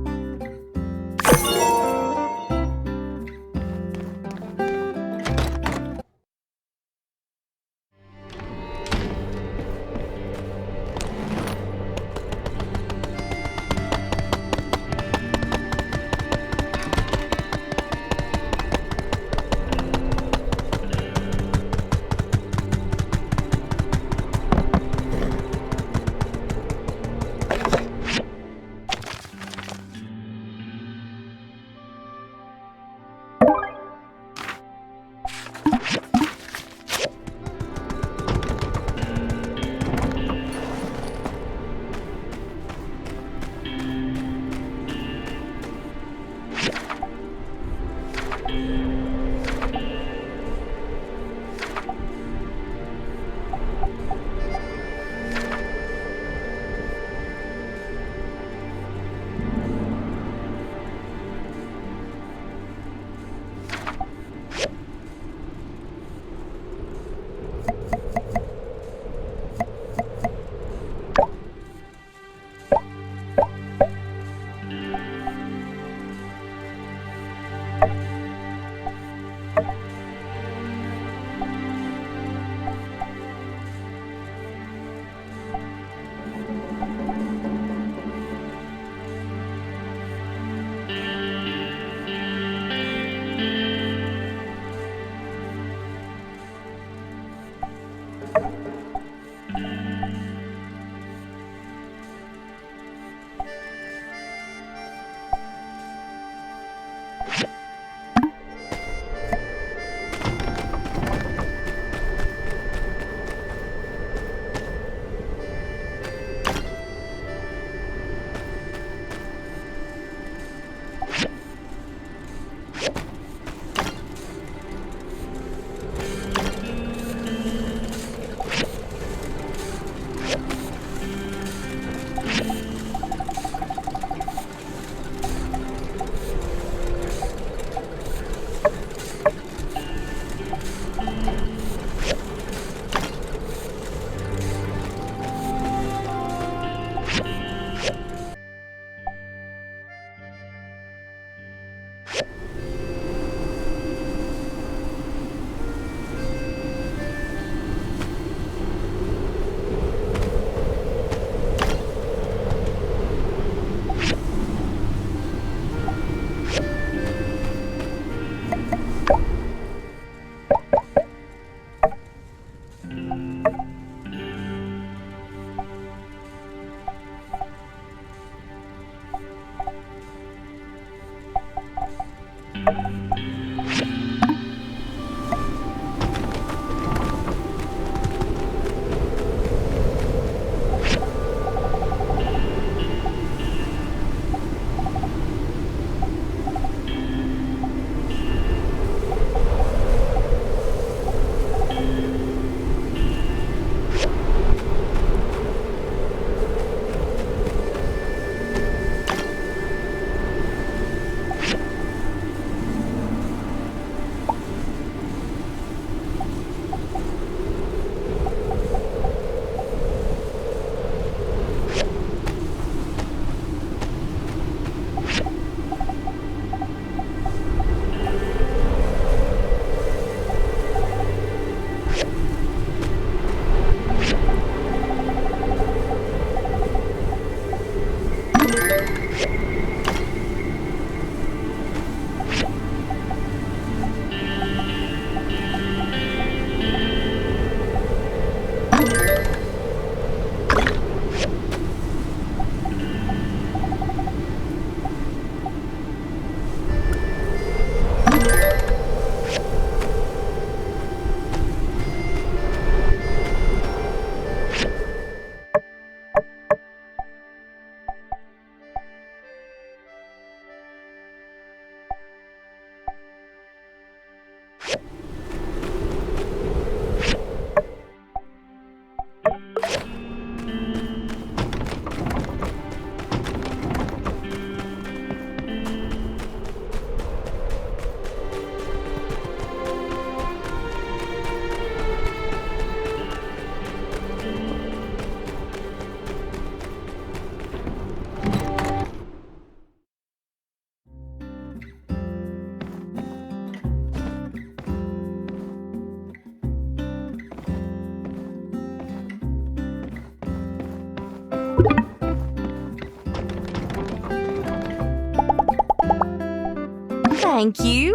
Thank you.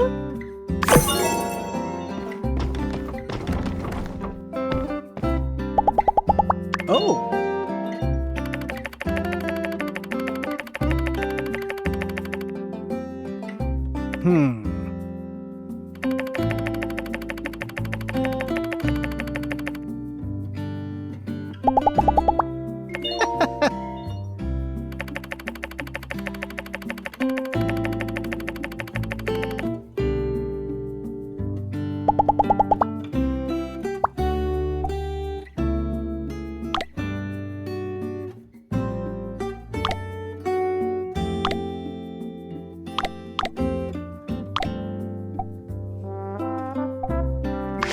Oh. Hmm.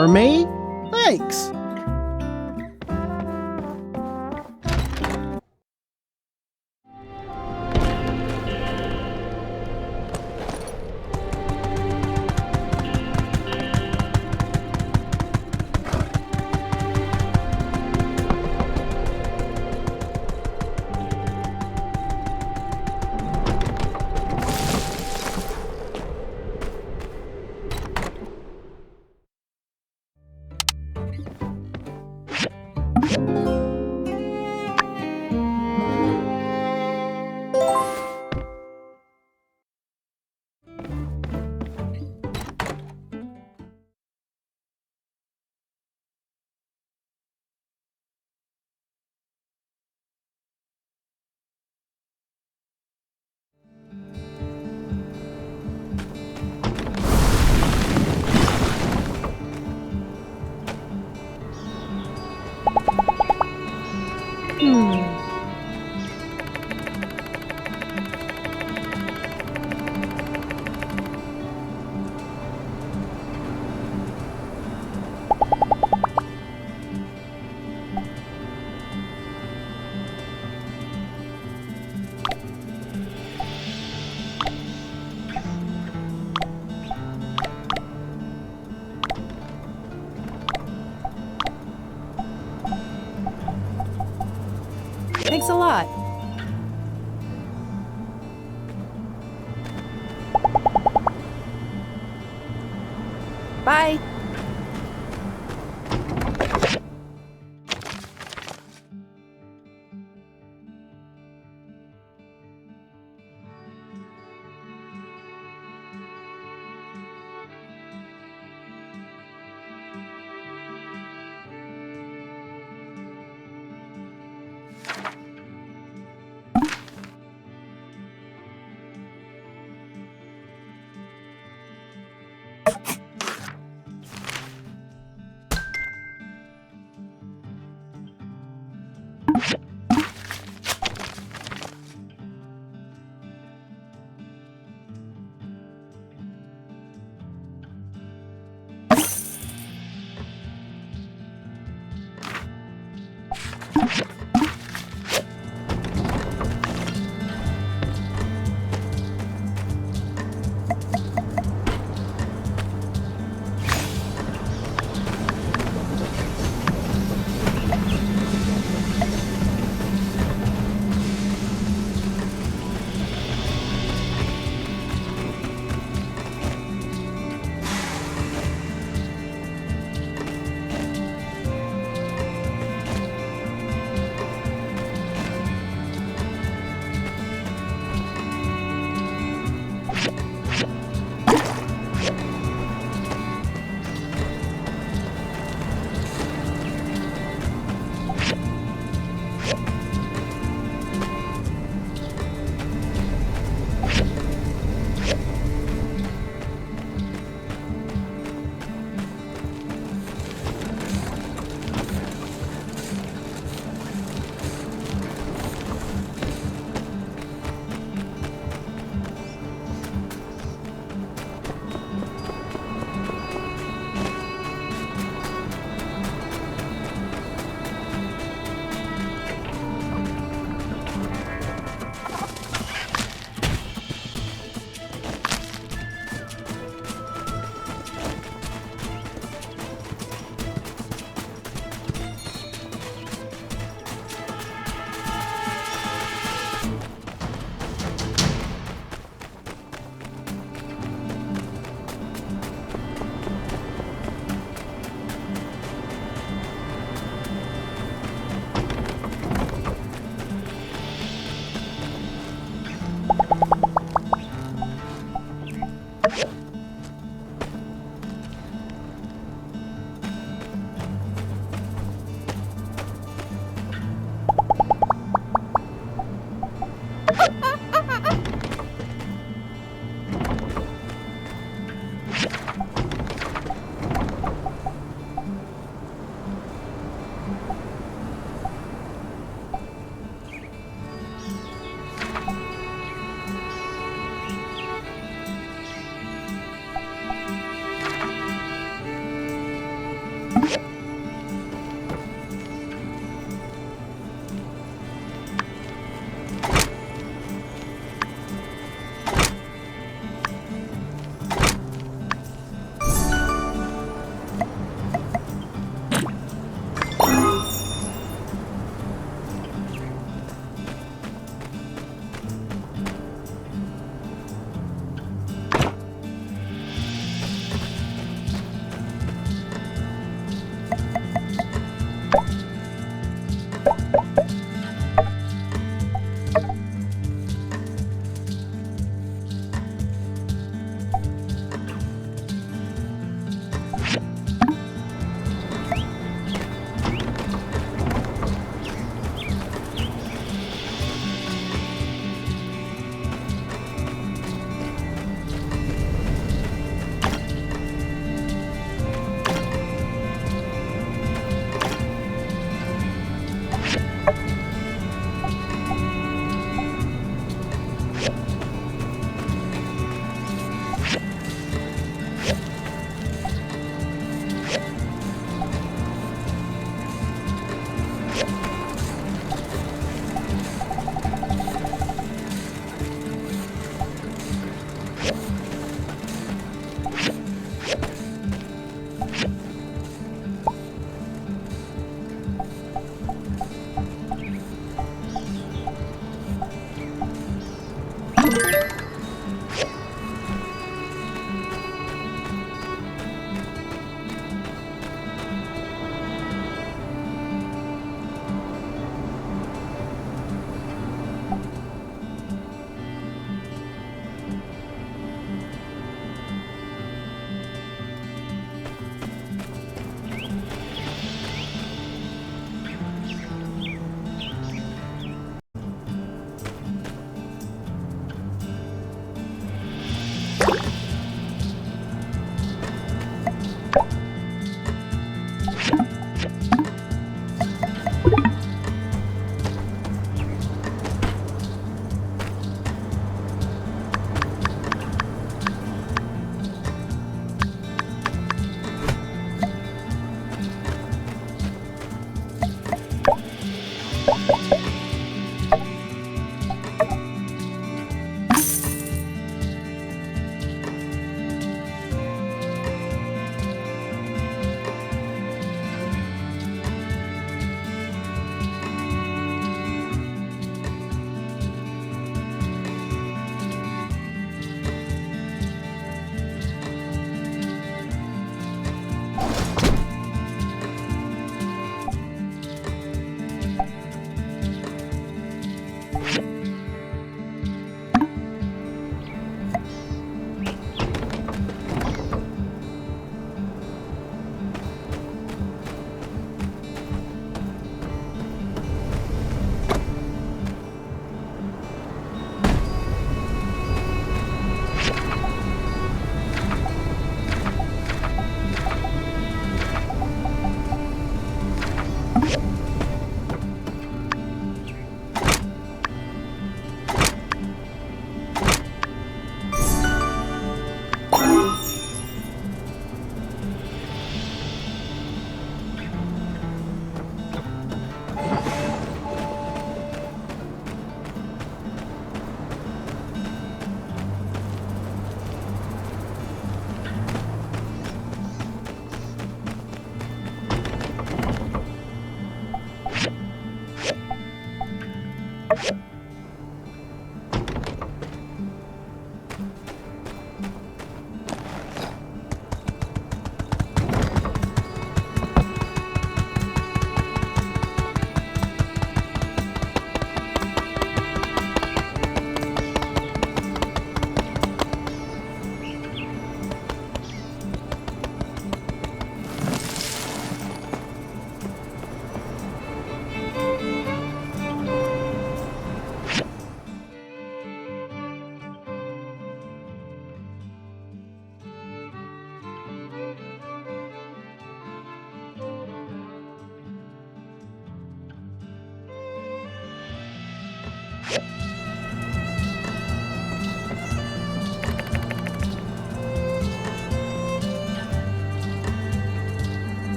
For me? Thanks. Thanks a lot. Bye.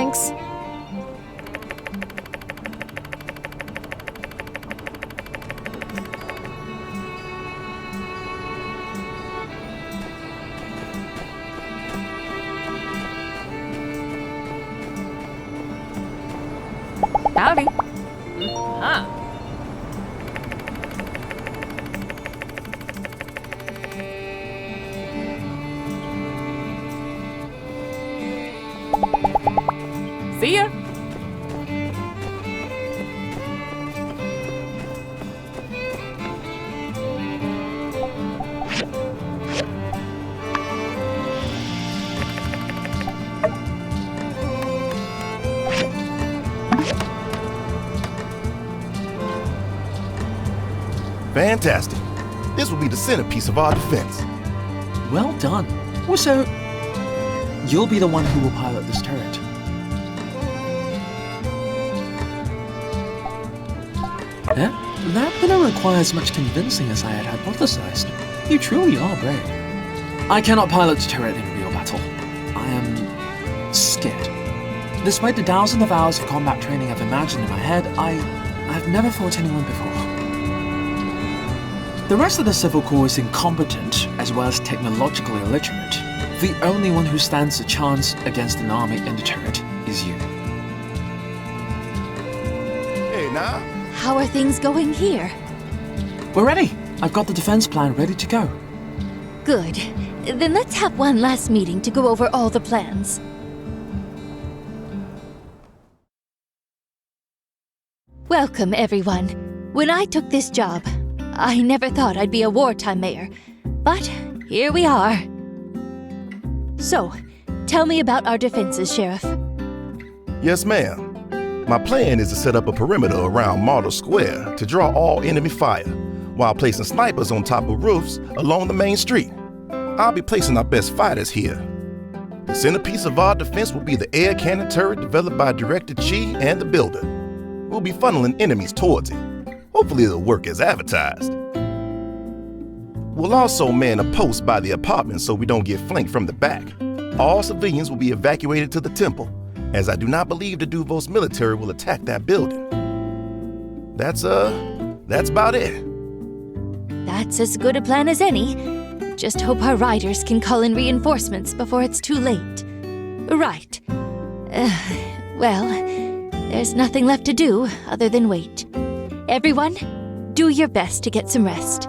Thanks. Howdy. Huh. See ya. Fantastic. This will be the centerpiece of our defense. Well done. Also, you'll be the one who will pilot this turret. That didn't require as much convincing as I had hypothesized. You truly are brave. I cannot pilot the turret in real battle. I am scared. Despite the thousands of hours of combat training I've imagined in my head, I've never fought anyone before. The rest of the Civil Corps is incompetent as well as technologically illiterate. The only one who stands a chance against an army in the turret is you. Hey, now. How are things going here? We're ready. I've got the defense plan ready to go. Good. Then let's have one last meeting to go over all the plans. Welcome, everyone. When I took this job, I never thought I'd be a wartime mayor. But here we are. So, tell me about our defenses, Sheriff. Yes, ma'am. My plan is to set up a perimeter around Martyr Square to draw all enemy fire, while placing snipers on top of roofs along the main street. I'll be placing our best fighters here. The centerpiece of our defense will be the air cannon turret developed by Director Chi and the builder. We'll be funneling enemies towards it. Hopefully it'll work as advertised. We'll also man a post by the apartment so we don't get flanked from the back. All civilians will be evacuated to the temple, as I do not believe the Duvos military will attack that building. That's about it. That's as good a plan as any. Just hope our riders can call in reinforcements before it's too late. Right. Well, there's nothing left to do other than wait. Everyone, do your best to get some rest.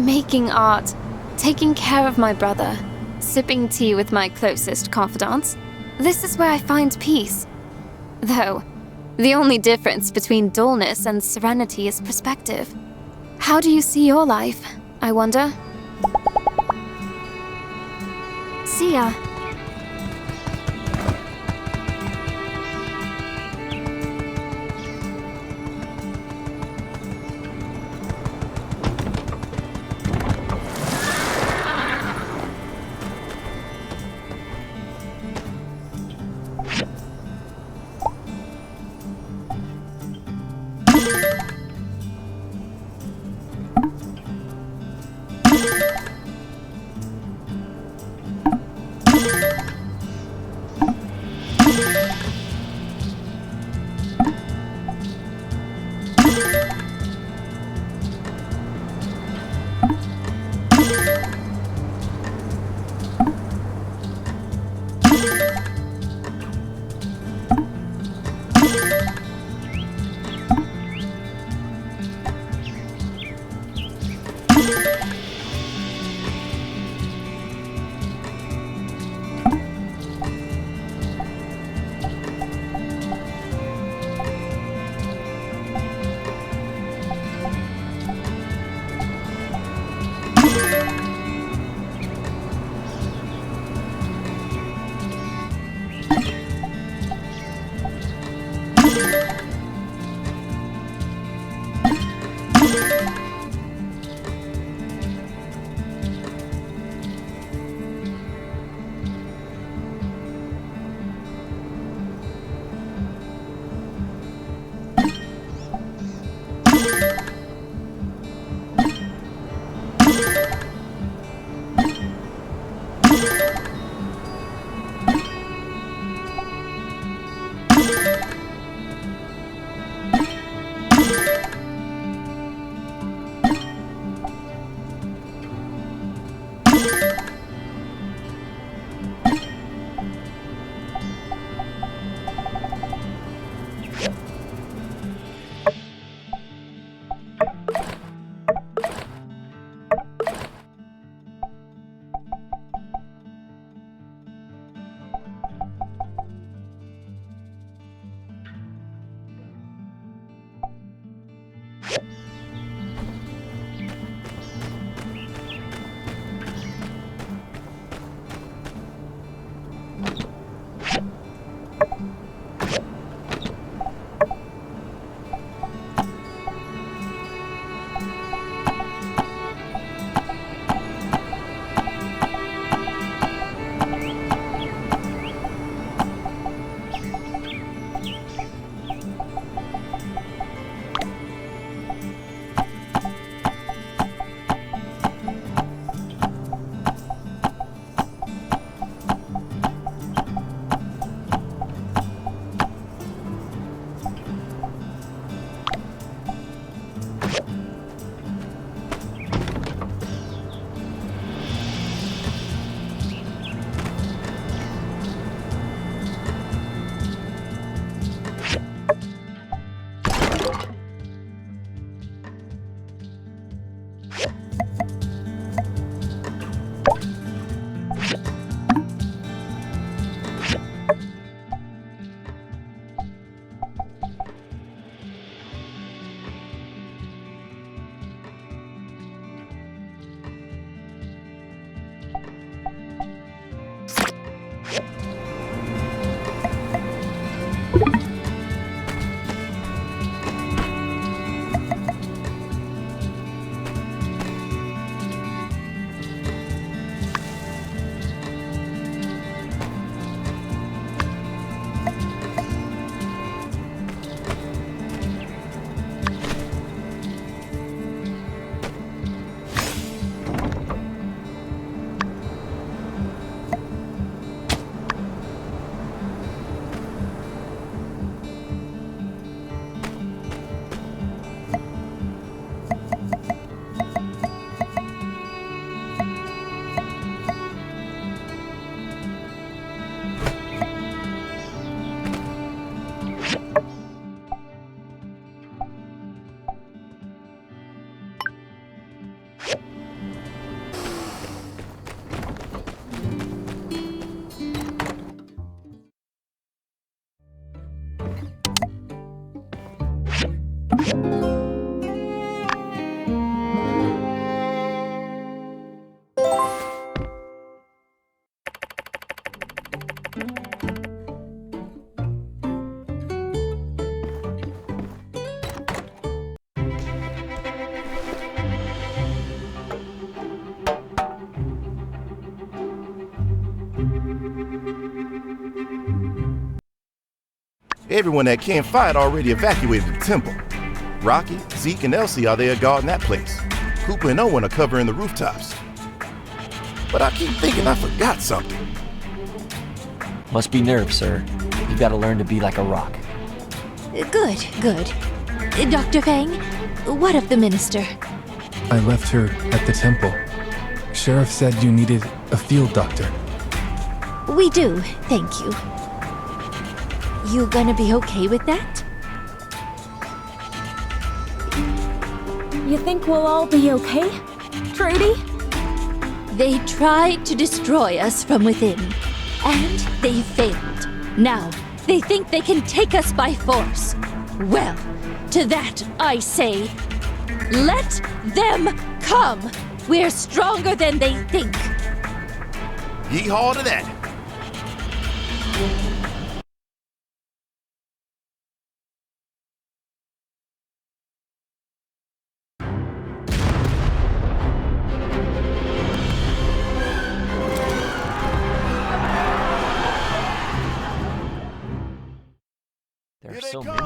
making art, taking care of my brother, sipping tea with my closest confidants. This is where I find peace. Though, the only difference between dullness and serenity is perspective. How do you see your life, I wonder? See ya. Everyone that can't fight already evacuated the temple. Rocky, Zeke, and Elsie are there guarding that place. Cooper and Owen are covering the rooftops. But I keep thinking I forgot something. Must be nerves, sir. You've got to learn to be like a rock. Good, good. Dr. Fang, what of the minister? I left her at the temple. Sheriff said you needed a field doctor. We do, thank you. You gonna be okay with that? You think we'll all be okay, Trudy? They tried to destroy us from within, and they failed. Now, they think they can take us by force. Well, to that I say, let them come. We're stronger than they think. Yeehaw to that. There are so many.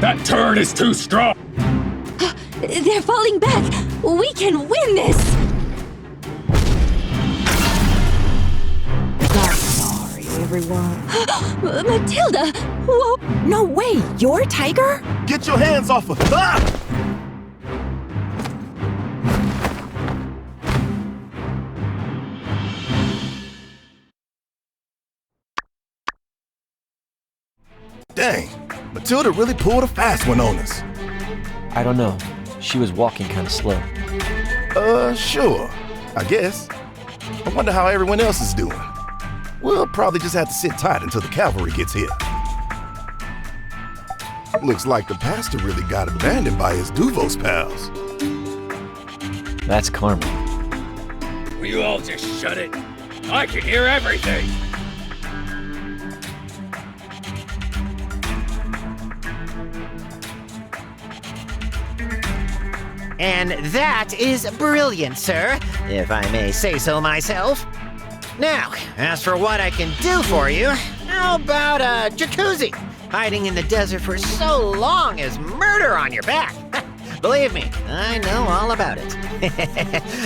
That turret is too strong! They're falling back! We can win this! Sorry, everyone. Matilda! Whoa! No way! You're Tiger? Get your hands off of her! Ah! Dang, Matilda really pulled a fast one on us. I don't know. She was walking kind of slow. Sure. I guess. I wonder how everyone else is doing. We'll probably just have to sit tight until the cavalry gets here. Looks like the pastor really got abandoned by his Duvos pals. That's karma. Will you all just shut it? I can hear everything! And that is brilliant, sir, if I may say so myself. Now, as for what I can do for you, how about a jacuzzi? Hiding in the desert for so long is murder on your back. Believe me, I know all about it.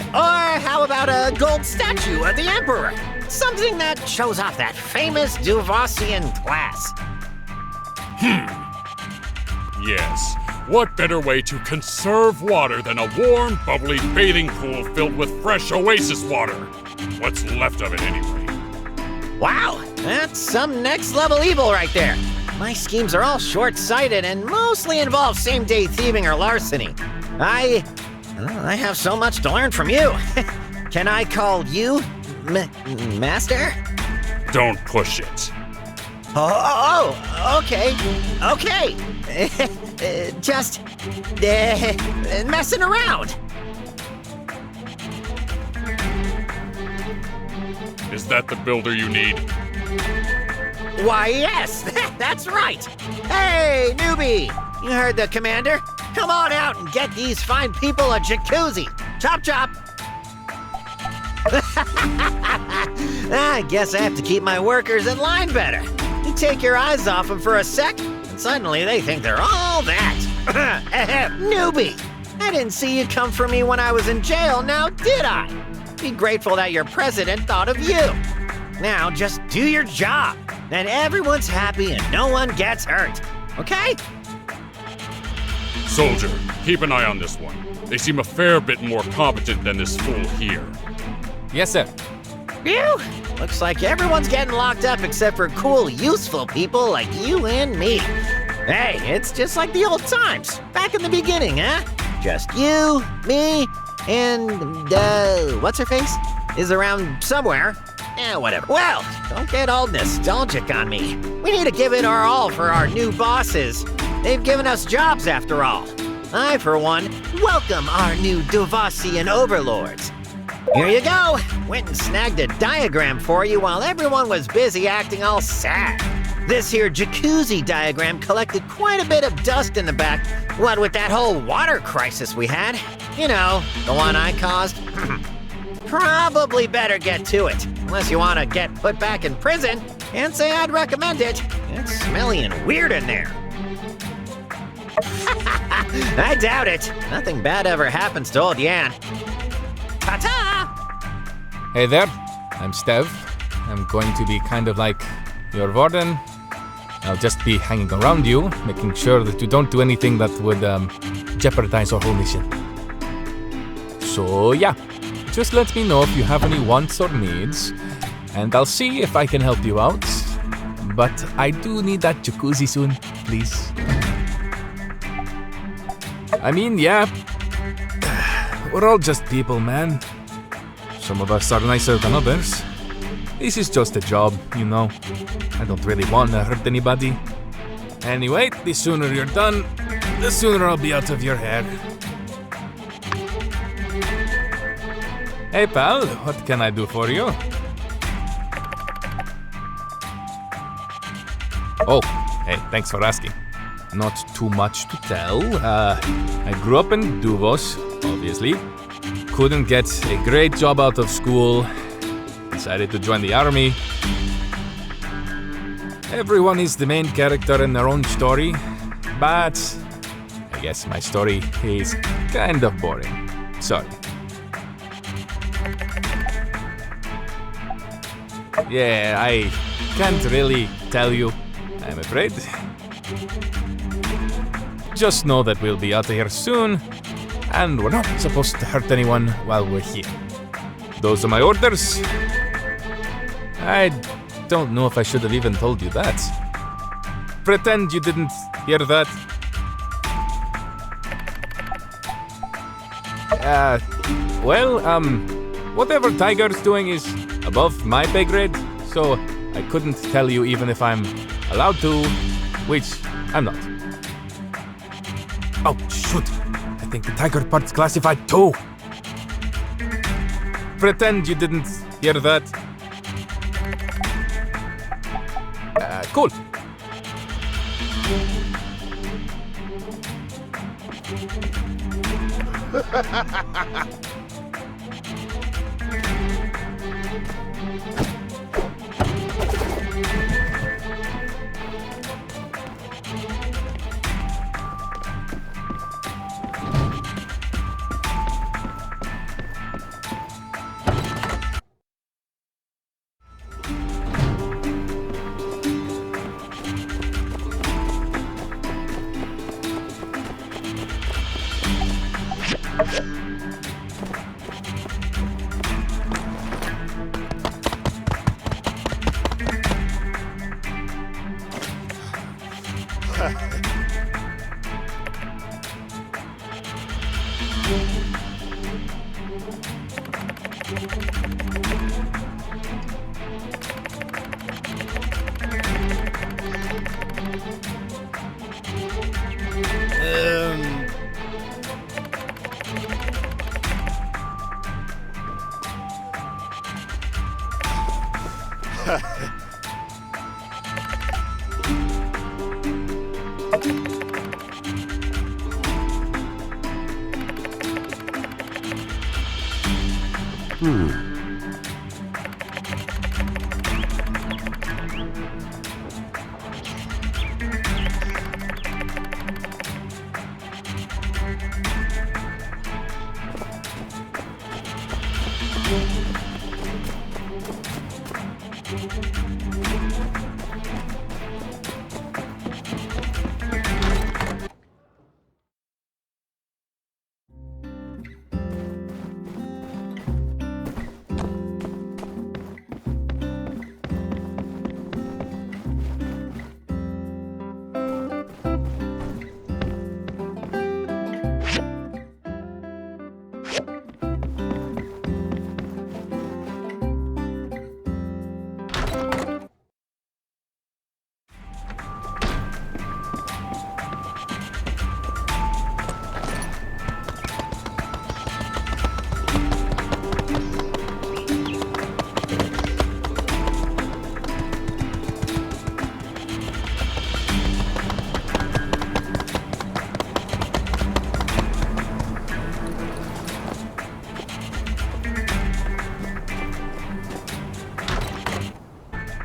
Or how about a gold statue of the Emperor? Something that shows off that famous Duvosian class. Yes. What better way to conserve water than a warm, bubbly bathing pool filled with fresh oasis water? What's left of it anyway? Wow, that's some next-level evil right there. My schemes are all short-sighted and mostly involve same-day thieving or larceny. I have so much to learn from you. Can I call you Master? Don't push it. Okay. Just messing around. Is that the builder you need? Why, yes, that's right. Hey, newbie, you heard the commander. Come on out and get these fine people a jacuzzi. Chop, chop. I guess I have to keep my workers in line better. You take your eyes off them for a sec, and suddenly they think they're all that. Newbie! I didn't see you come for me when I was in jail, now did I? Be grateful that your president thought of you. Now just do your job, and everyone's happy and no one gets hurt, okay? Soldier, keep an eye on this one. They seem a fair bit more competent than this fool here. Yes, sir. Phew! Looks like everyone's getting locked up except for cool, useful people like you and me. Hey, it's just like the old times, back in the beginning, huh? Just you, me, and, what's her face? Is around somewhere. Whatever. Well, don't get all nostalgic on me. We need to give it our all for our new bosses. They've given us jobs after all. I, for one, welcome our new Devossian overlords. Here you go. Went and snagged a diagram for you while everyone was busy acting all sad. This here jacuzzi diagram collected quite a bit of dust in the back, what with that whole water crisis we had. You know, the one I caused. Probably better get to it, unless you want to get put back in prison. Can't say I'd recommend it. It's smelly and weird in there. I doubt it. Nothing bad ever happens to old Yan. Ta-ta! Hey there, I'm Stev. I'm going to be kind of like your warden. I'll just be hanging around you, making sure that you don't do anything that would jeopardize our whole mission. So yeah, just let me know if you have any wants or needs, and I'll see if I can help you out. But I do need that jacuzzi soon, please. I mean, yeah, we're all just people, man. Some of us are nicer than others. This is just a job, you know. I don't really want to hurt anybody. Anyway, the sooner you're done, the sooner I'll be out of your hair. Hey pal, what can I do for you? Oh, hey, thanks for asking. Not too much to tell. I grew up in Duvos, obviously. Couldn't get a great job out of school. Decided to join the army. Everyone is the main character in their own story, but I guess my story is kind of boring. Sorry. Yeah, I can't really tell you, I'm afraid. Just know that we'll be out of here soon, and we're not supposed to hurt anyone while we're here. Those are my orders. I don't know if I should have even told you that. Pretend you didn't hear that. Whatever Tiger's doing is above my pay grade, so I couldn't tell you even if I'm allowed to, which I'm not. Oh, shoot. I think the Tiger part's classified too. Pretend you didn't hear that. Cool.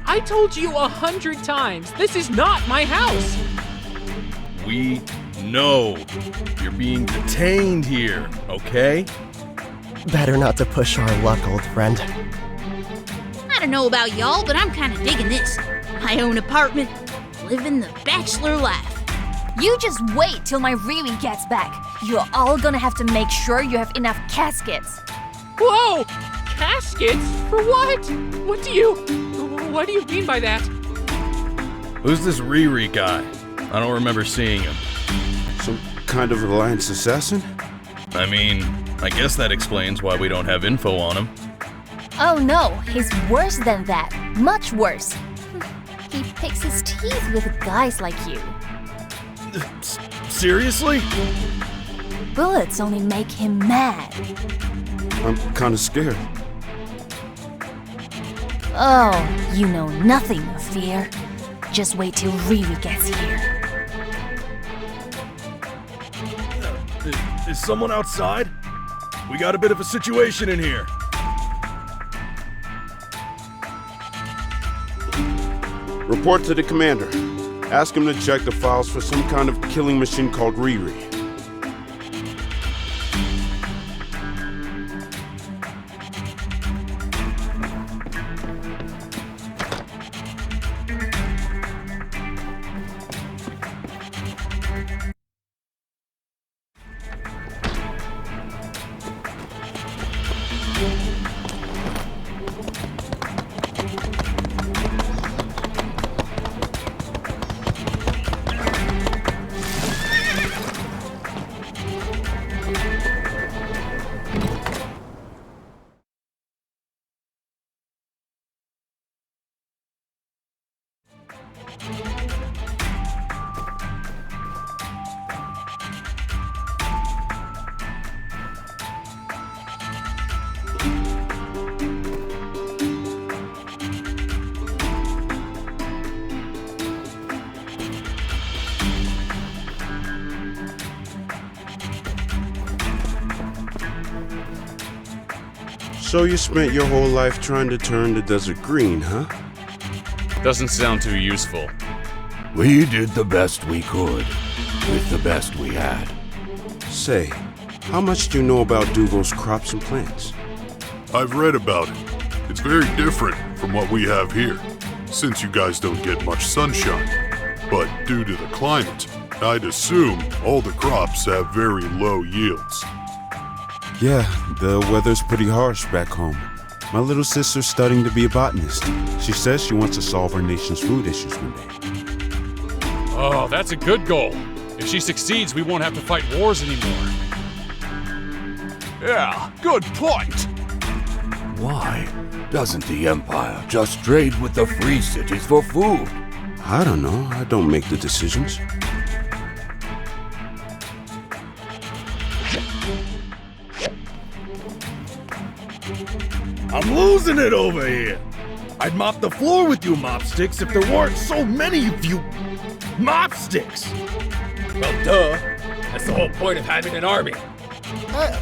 I told you 100 times, this is not my house. We know you're being detained here, okay? Better not to push our luck, old friend. I don't know about y'all, but I'm kind of digging this. My own apartment, living the bachelor life. You just wait till my Riri gets back. You're all gonna have to make sure you have enough caskets. Whoa! Caskets? For what? What do you mean by that? Who's this Riri guy? I don't remember seeing him. Some kind of Alliance assassin? I mean, I guess that explains why we don't have info on him. Oh no, he's worse than that. Much worse. He picks his teeth with guys like you. Seriously? Bullets only make him mad. I'm kind of scared. Oh, you know nothing of fear. Just wait till Riri gets here. Is someone outside? We got a bit of a situation in here. Report to the commander. Ask him to check the files for some kind of killing machine called Riri. So you spent your whole life trying to turn the desert green, huh? Doesn't sound too useful. We did the best we could, with the best we had. Say, how much do you know about Duval's crops and plants? I've read about it. It's very different from what we have here, since you guys don't get much sunshine. But due to the climate, I'd assume all the crops have very low yields. Yeah, the weather's pretty harsh back home. My little sister's studying to be a botanist. She says she wants to solve our nation's food issues one day. Oh, that's a good goal. If she succeeds, we won't have to fight wars anymore. Yeah, good point. Why doesn't the Empire just trade with the free cities for food? I don't know. I don't make the decisions. I'm losing it over here. I'd mop the floor with you mopsticks if there weren't so many of you mopsticks. Well, duh. That's the whole point of having an army.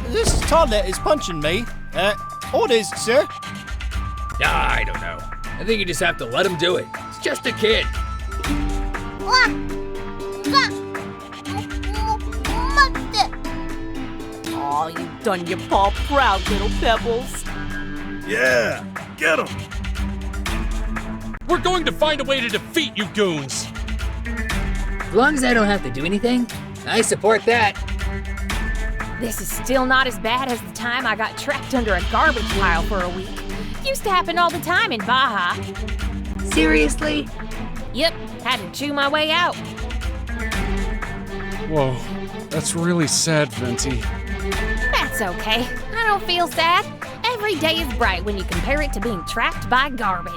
This toilet is punching me. Orders, sir. I don't know. I think you just have to let him do it. It's just a kid. Aw, you've done your paw proud, little Pebbles. Yeah, get him! We're going to find a way to defeat you goons! As long as I don't have to do anything, I support that. This is still not as bad as the time I got trapped under a garbage pile for a week. Used to happen all the time in Baja. Seriously? Yep, had to chew my way out. Whoa, that's really sad, Venti. That's okay. I don't feel sad. Every day is bright when you compare it to being trapped by garbage.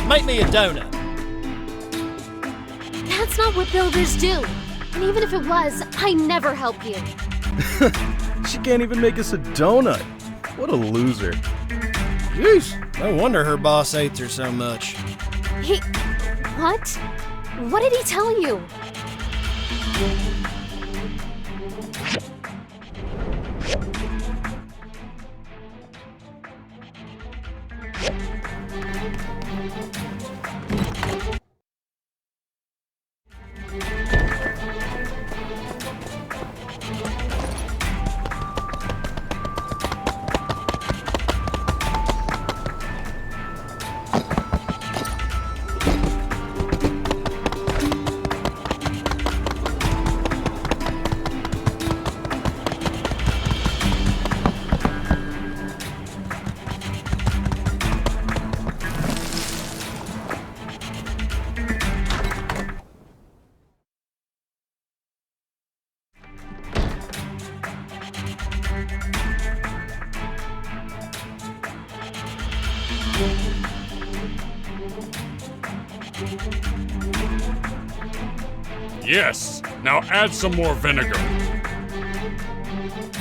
Make me a donut. That's not what builders do. And even if it was, I never help you. She can't even make us a donut. What a loser. Jeez, no wonder her boss hates her so much. He... What? What did he tell you? Yes, now add some more vinegar.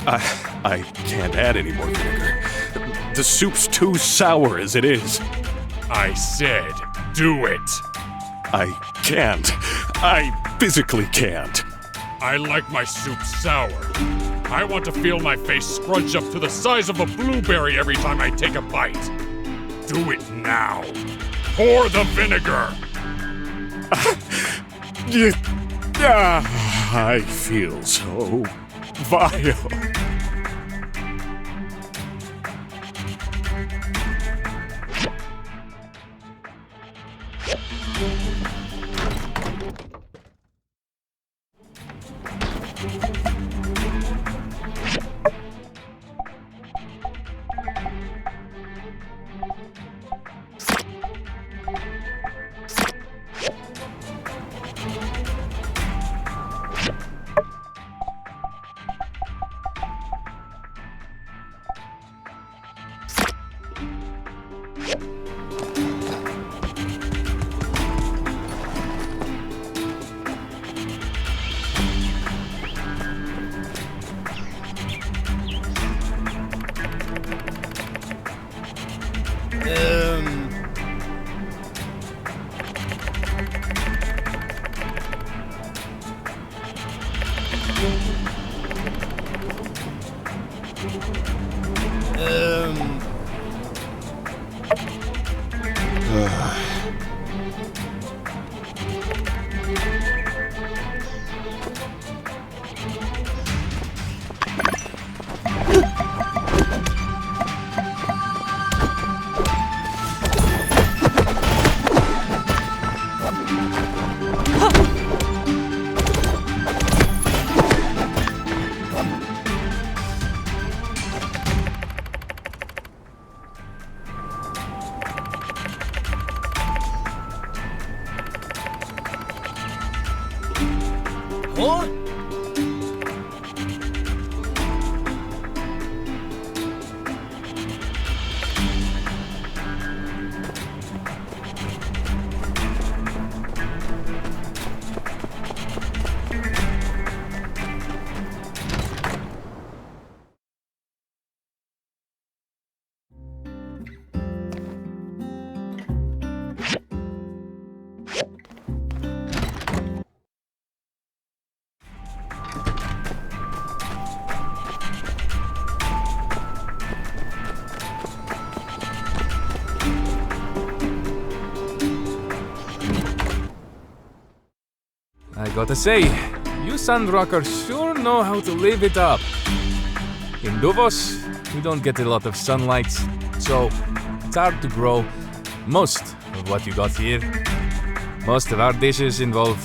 I can't add any more vinegar. The soup's too sour as it is. I said, do it. I can't. I physically can't. I like my soup sour. I want to feel my face scrunch up to the size of a blueberry every time I take a bite. Do it now. Pour the vinegar. I feel so vile. gotta say, you Sandrockers sure know how to live it up. In Duvos, we don't get a lot of sunlight, so it's hard to grow most of what you got here. Most of our dishes involve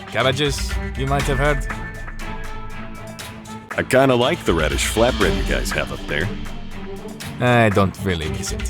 cabbages, you might have heard. I kinda like the radish flatbread you guys have up there. I don't really miss it.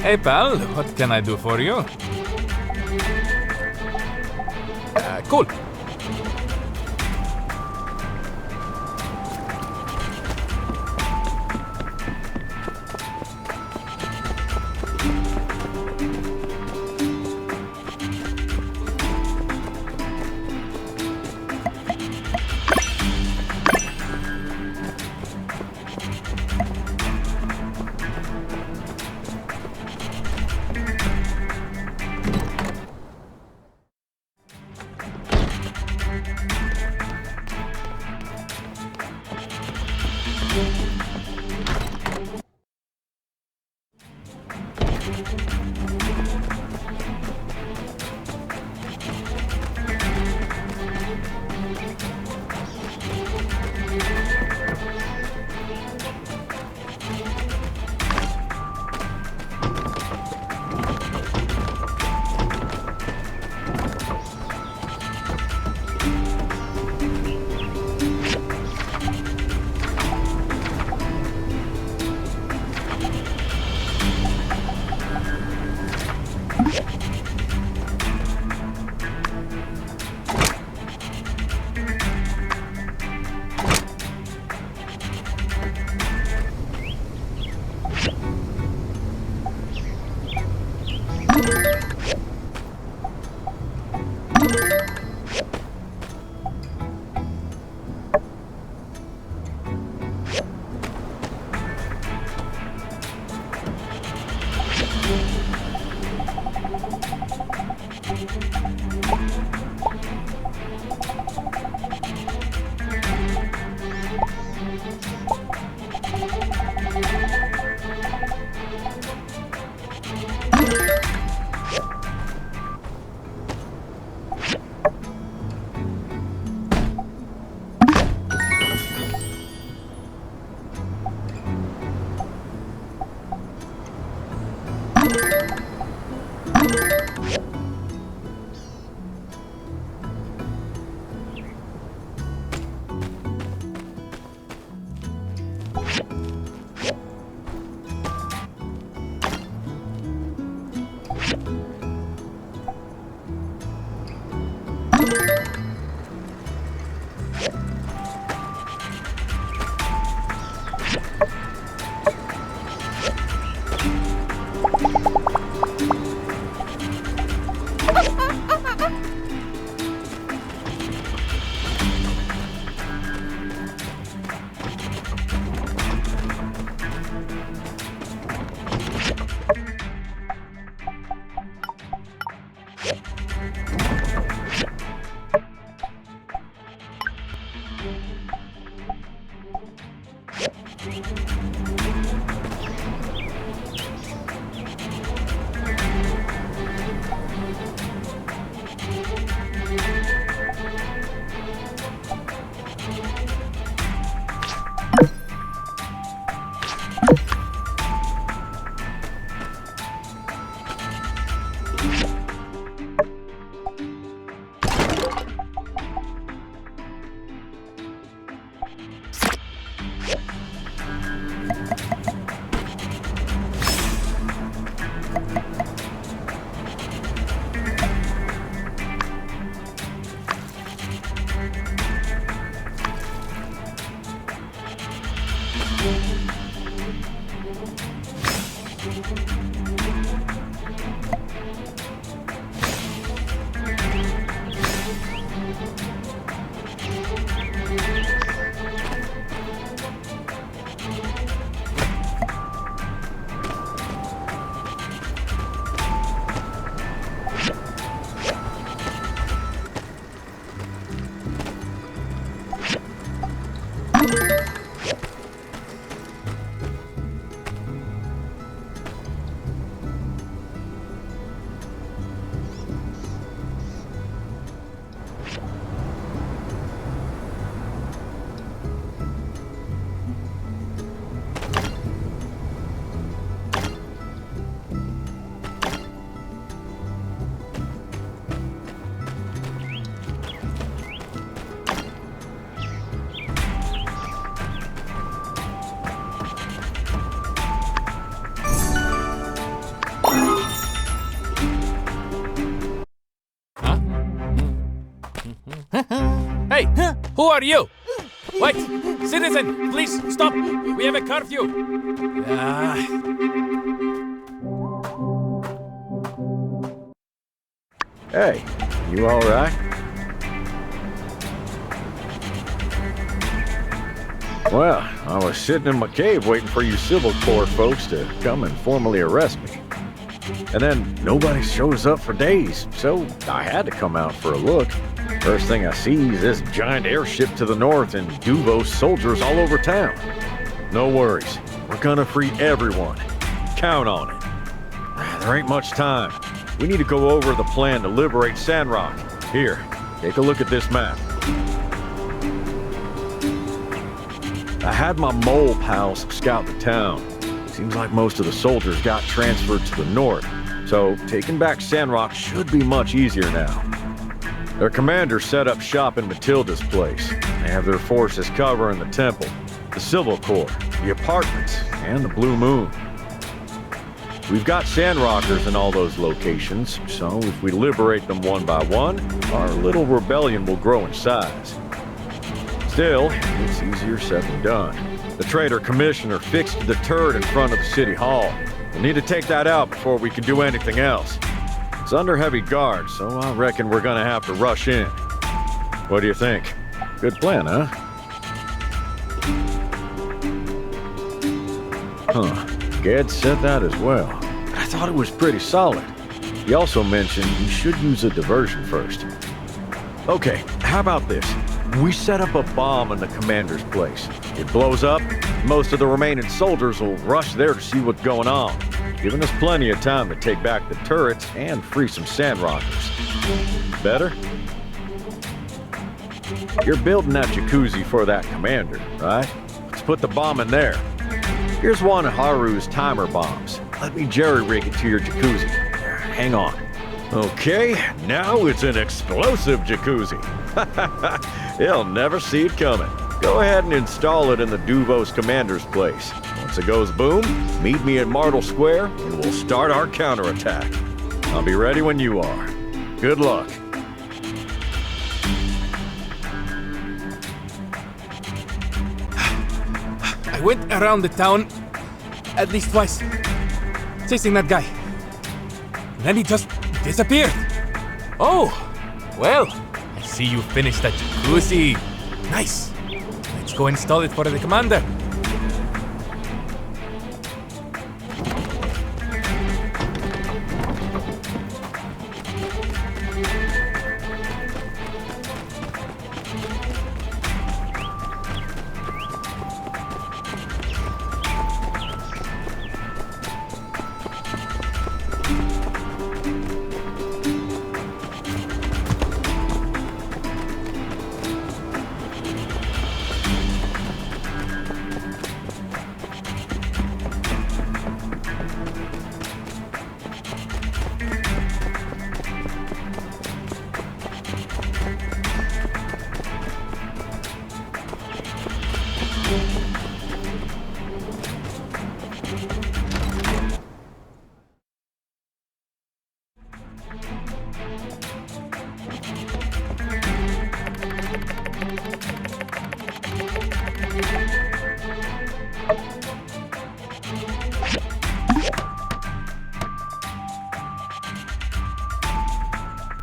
Hey pal, what can I do for you? Cool. Hey, who are you? Wait, citizen, please stop. We have a curfew. Hey, you all right? Well, I was sitting in my cave waiting for you Civil Corps folks to come and formally arrest me. And then nobody shows up for days, so I had to come out for a look. First thing I see is this giant airship to the north and Duvos soldiers all over town. No worries, we're gonna free everyone. Count on it. There ain't much time. We need to go over the plan to liberate Sandrock. Here, take a look at this map. I had my mole pals scout the town. Seems like most of the soldiers got transferred to the north, so taking back Sandrock should be much easier now. Their commander set up shop in Matilda's place. They have their forces covering the temple, the Civil Corps, the apartments, and the Blue Moon. We've got Sandrockers in all those locations, so if we liberate them one by one, our little rebellion will grow in size. Still, it's easier said than done. The Trader Commissioner fixed the turret in front of the City Hall. We'll need to take that out before we can do anything else. It's under heavy guard, so I reckon we're gonna have to rush in. What do you think? Good plan, huh? Ged said that as well. I thought it was pretty solid. He also mentioned we should use a diversion first. Okay, how about this? We set up a bomb in the commander's place. It blows up, most of the remaining soldiers will rush there to see what's going on, giving us plenty of time to take back the turrets and free some Sandrockers. Better? You're building that jacuzzi for that commander, right? Let's put the bomb in there. Here's one of Haru's timer bombs. Let me jerry-rig it to your jacuzzi. Hang on. Okay, now it's an explosive jacuzzi. He'll never see it coming. Go ahead and install it in the Duvos commander's place. Once it goes boom, meet me at Martel Square and we'll start our counterattack. I'll be ready when you are. Good luck. I went around the town at least twice, chasing that guy. Then he just disappeared. Oh, well, I see you finished that jacuzzi. Nice. Let's go install it for the commander.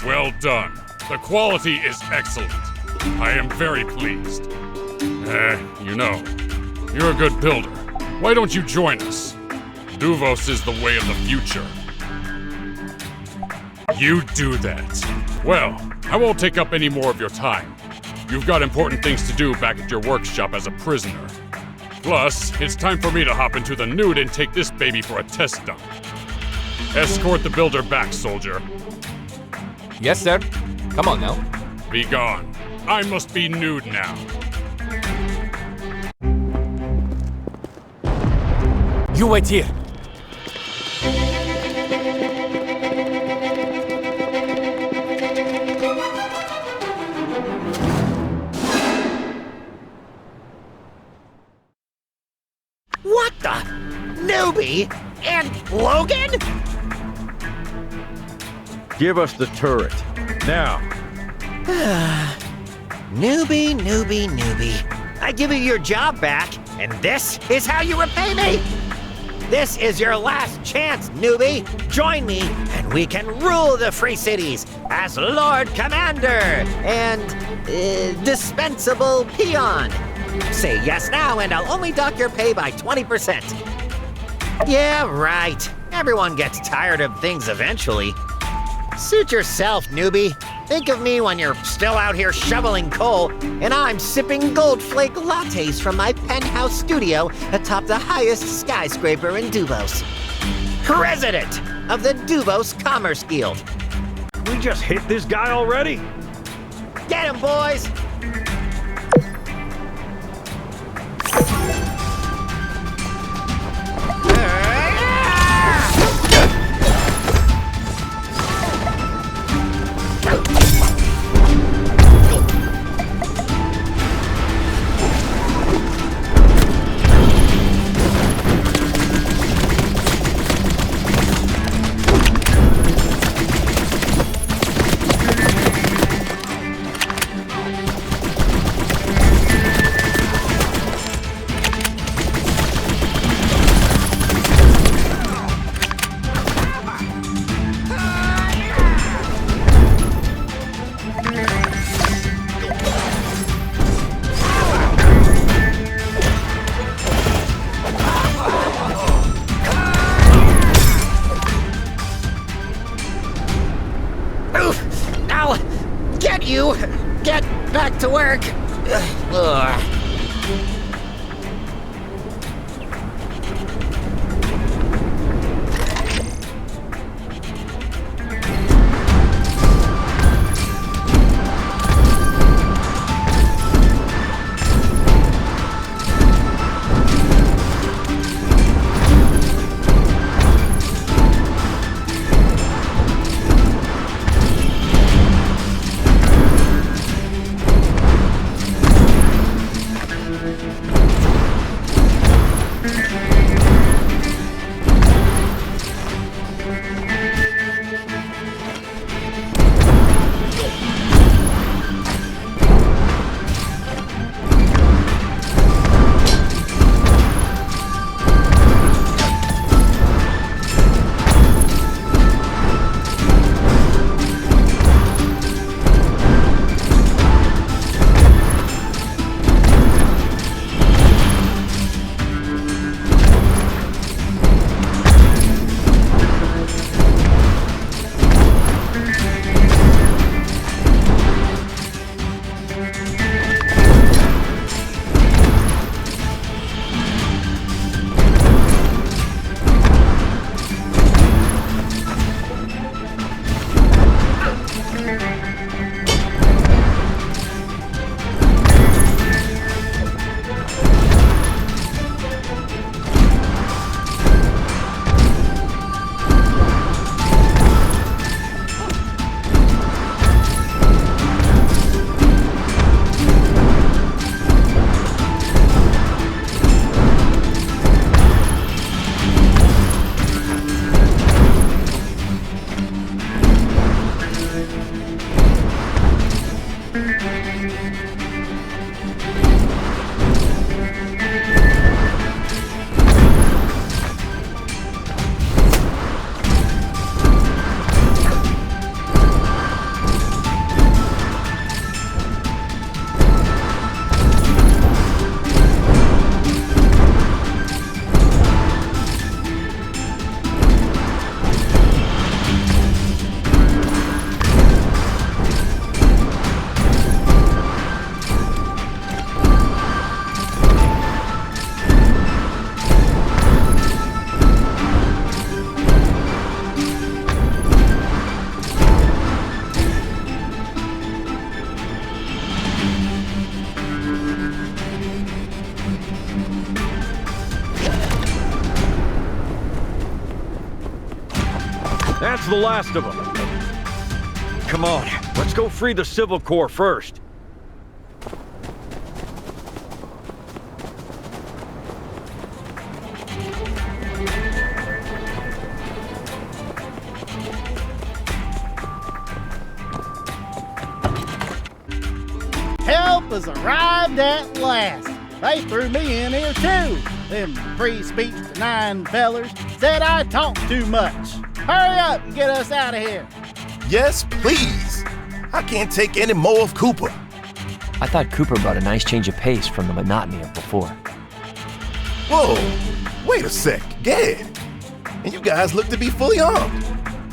Well done. The quality is excellent. I am very pleased. You know, you're a good builder. Why don't you join us? Duvos is the way of the future. You do that. Well, I won't take up any more of your time. You've got important things to do back at your workshop as a prisoner. Plus, it's time for me to hop into the nude and take this baby for a test dump. Escort the builder back, soldier. Yes, sir. Come on now. Be gone. I must be nude now. You wait here. What the? Newbie? And Logan? Give us the turret. Now. Newbie, newbie, newbie. I give you your job back, and this is how you repay me? This is your last chance, newbie. Join me, and we can rule the Free Cities as Lord Commander and dispensable peon. Say yes now, and I'll only dock your pay by 20%. Yeah, right. Everyone gets tired of things eventually. Suit yourself, newbie. Think of me when you're still out here shoveling coal, and I'm sipping gold-flake lattes from my penthouse studio atop the highest skyscraper in Duvos. President of the Duvos Commerce Guild. We just hit this guy already? Get him, boys! That's the last of them. Come on, let's go free the Civil Corps first. Help has arrived at last. They threw me in here too. Them free speech denying fellers said I talk too much. Hurry up and get us out of here. Yes, please. I can't take any more of Cooper. I thought Cooper brought a nice change of pace from the monotony of before. Whoa, wait a sec, Gad. And you guys look to be fully armed.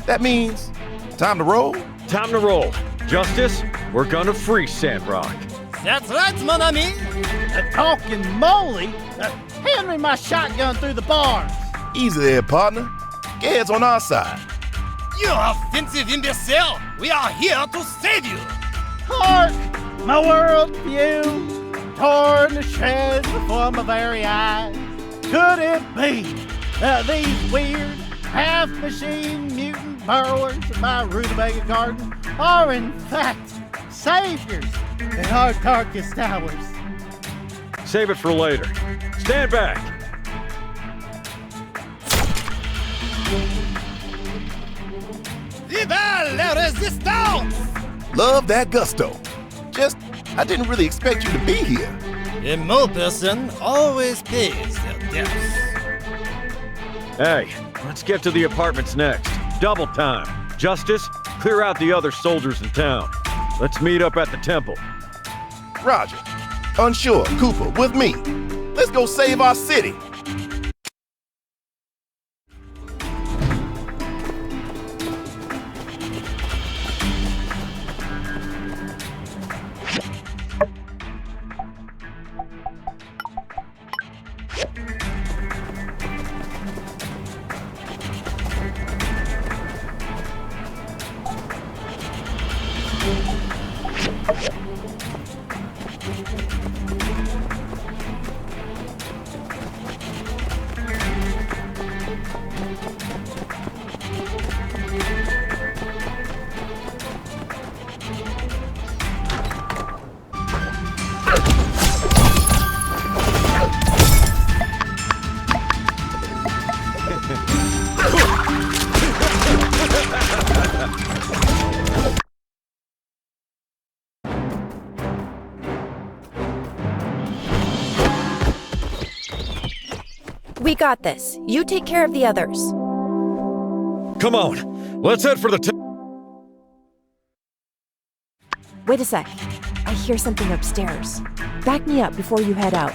That means time to roll? Time to roll. Justice, we're gonna free Sandrock. That's right, mon ami. A talking moly. Hand me my shotgun through the bars. Easy there, partner. Gad's on our side. You offensive imbecile! We are here to save you! Hark! My world view, torn to shreds before my very eyes. Could it be that these weird, half-machine mutant burrowers in my rutabaga garden are in fact saviors in our darkest hours? Save it for later. Stand back! Viva la resistance! Love that gusto. Just, I didn't really expect you to be here. A mole person always pays their debts. Hey, let's get to the apartments next. Double time. Justice, clear out the other soldiers in town. Let's meet up at the temple. Roger. Unsure, Cooper, with me. Let's go save our city. We got this. You take care of the others. Come on, let's head for the Wait a sec. I hear something upstairs. Back me up before you head out.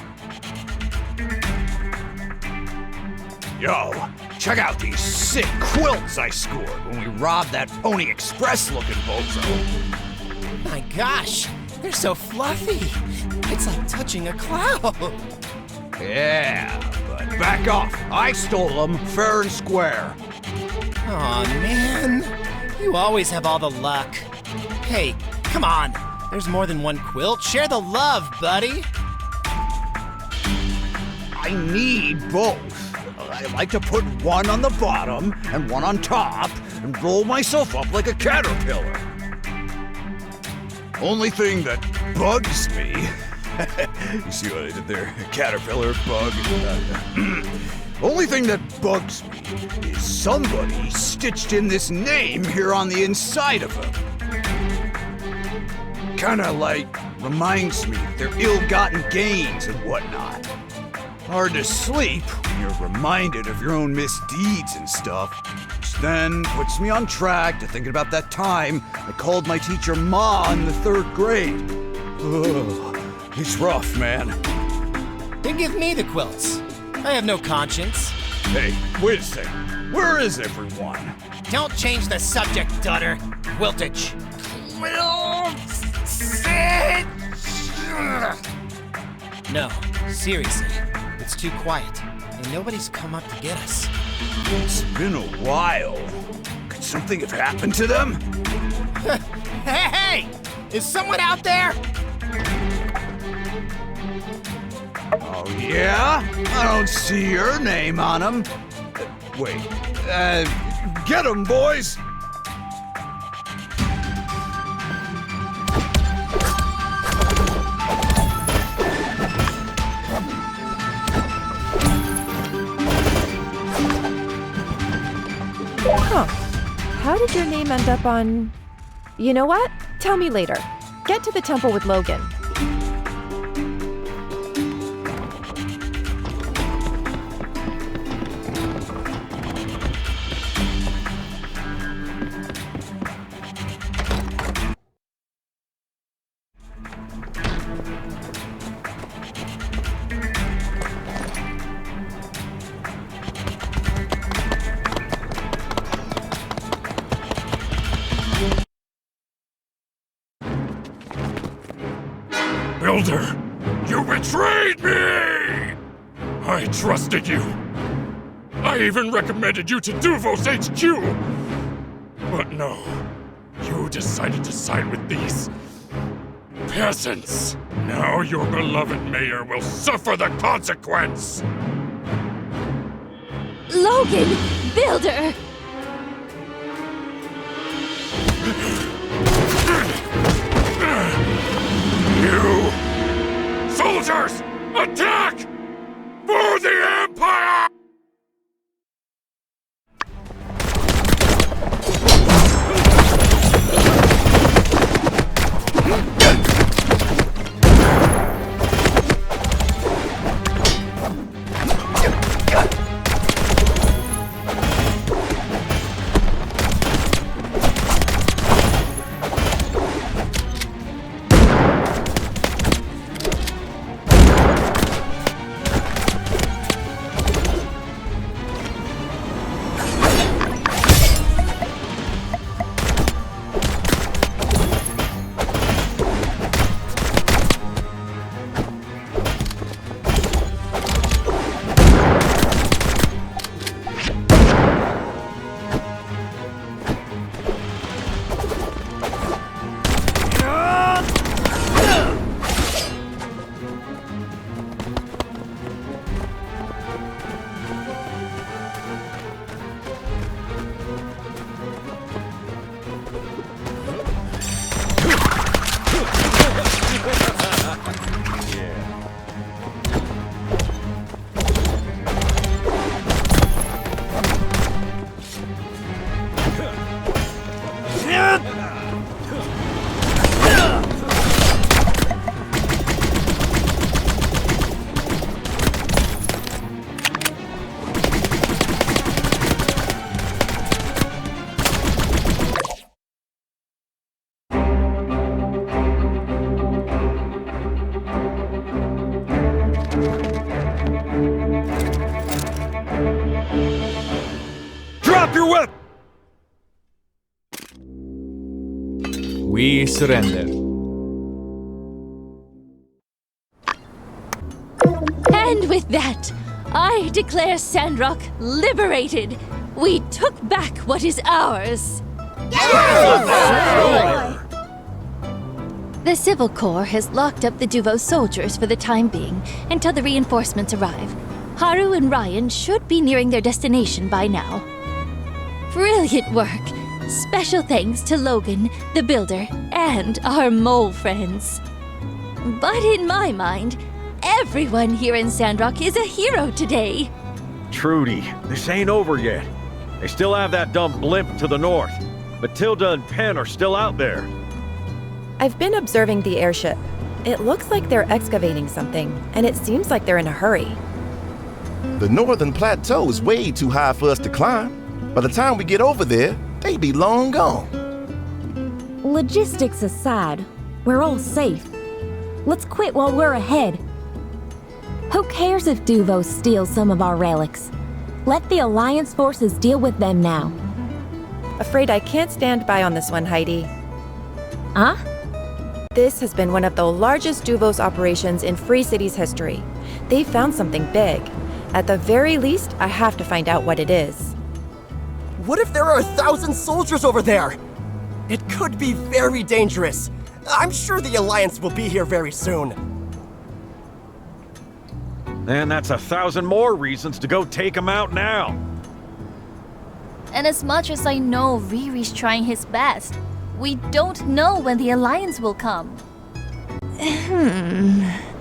Yo, check out these sick quilts I scored when we robbed that Pony Express looking bozo. My gosh, they're so fluffy. It's like touching a cloud. Yeah, but back off. I stole them fair and square. Aw, man. You always have all the luck. Hey, come on. There's more than one quilt. Share the love, buddy. I need both. I like to put one on the bottom and one on top and roll myself up like a caterpillar. Only thing that bugs me... You see what I did there? Caterpillar, bug. Only thing that bugs me is somebody stitched in this name here on the inside of him. Kinda like reminds me of their ill-gotten gains and whatnot. Hard to sleep when you're reminded of your own misdeeds and stuff, which then puts me on track to thinking about that time I called my teacher Ma in the 3rd grade. Ugh. It's rough, man. Then give me the quilts. I have no conscience. Hey, wait a second. Where is everyone? Don't change the subject, Dutter. Quiltage. No, seriously. It's too quiet, and nobody's come up to get us. It's been a while. Could something have happened to them? Hey! Is someone out there? Oh, yeah? I don't see your name on them. Wait, Get 'em, boys! Huh. How did your name end up on... You know what? Tell me later. Get to the temple with Logan. Builder, you betrayed me! I trusted you. I even recommended you to Duvos HQ. But no, you decided to side with these peasants. Now your beloved mayor will suffer the consequence. Logan, Builder! You soldiers, attack! For the Empire! Drop your weapon! We surrender. And with that, I declare Sandrock liberated. We took back what is ours. The Civil Corps has locked up the Duvos soldiers for the time being until the reinforcements arrive. Haru and Ryan should be nearing their destination by now. Brilliant work! Special thanks to Logan, the Builder, and our mole friends. But in my mind, everyone here in Sandrock is a hero today. Trudy, this ain't over yet. They still have that dumb blimp to the north. Matilda and Penn are still out there. I've been observing the airship. It looks like they're excavating something, and it seems like they're in a hurry. The northern plateau is way too high for us to climb. By the time we get over there, they be long gone. Logistics aside, we're all safe. Let's quit while we're ahead. Who cares if Duvos steals some of our relics? Let the Alliance forces deal with them now. Afraid I can't stand by on this one, Heidi. Huh? This has been one of the largest Duvos operations in Free City's history. They found something big. At the very least, I have to find out what it is. What if there are 1,000 soldiers over there? It could be very dangerous. I'm sure the Alliance will be here very soon. And that's 1,000 more reasons to go take them out now. And as much as I know Riri's trying his best, we don't know when the Alliance will come.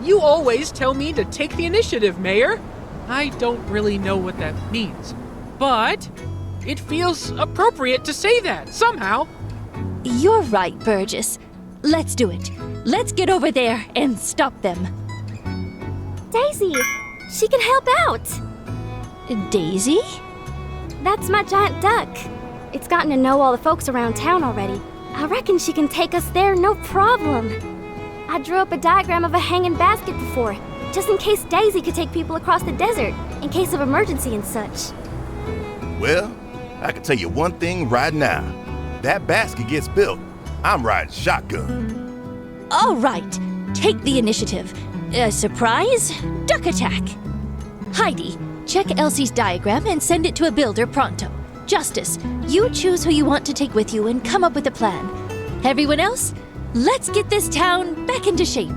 You always tell me to take the initiative, Mayor. I don't really know what that means, but it feels appropriate to say that somehow. You're right, Burgess. Let's do it. Let's get over there and stop them. Daisy! She can help out! Daisy? That's my giant duck. It's gotten to know all the folks around town already. I reckon she can take us there no problem. I drew up a diagram of a hanging basket before, just in case Daisy could take people across the desert, in case of emergency and such. Well, I can tell you one thing right now. That basket gets built, I'm riding shotgun. All right, take the initiative. Surprise, duck attack. Heidi, check Elsie's diagram and send it to a builder pronto. Justice, you choose who you want to take with you and come up with a plan. Everyone else, let's get this town back into shape.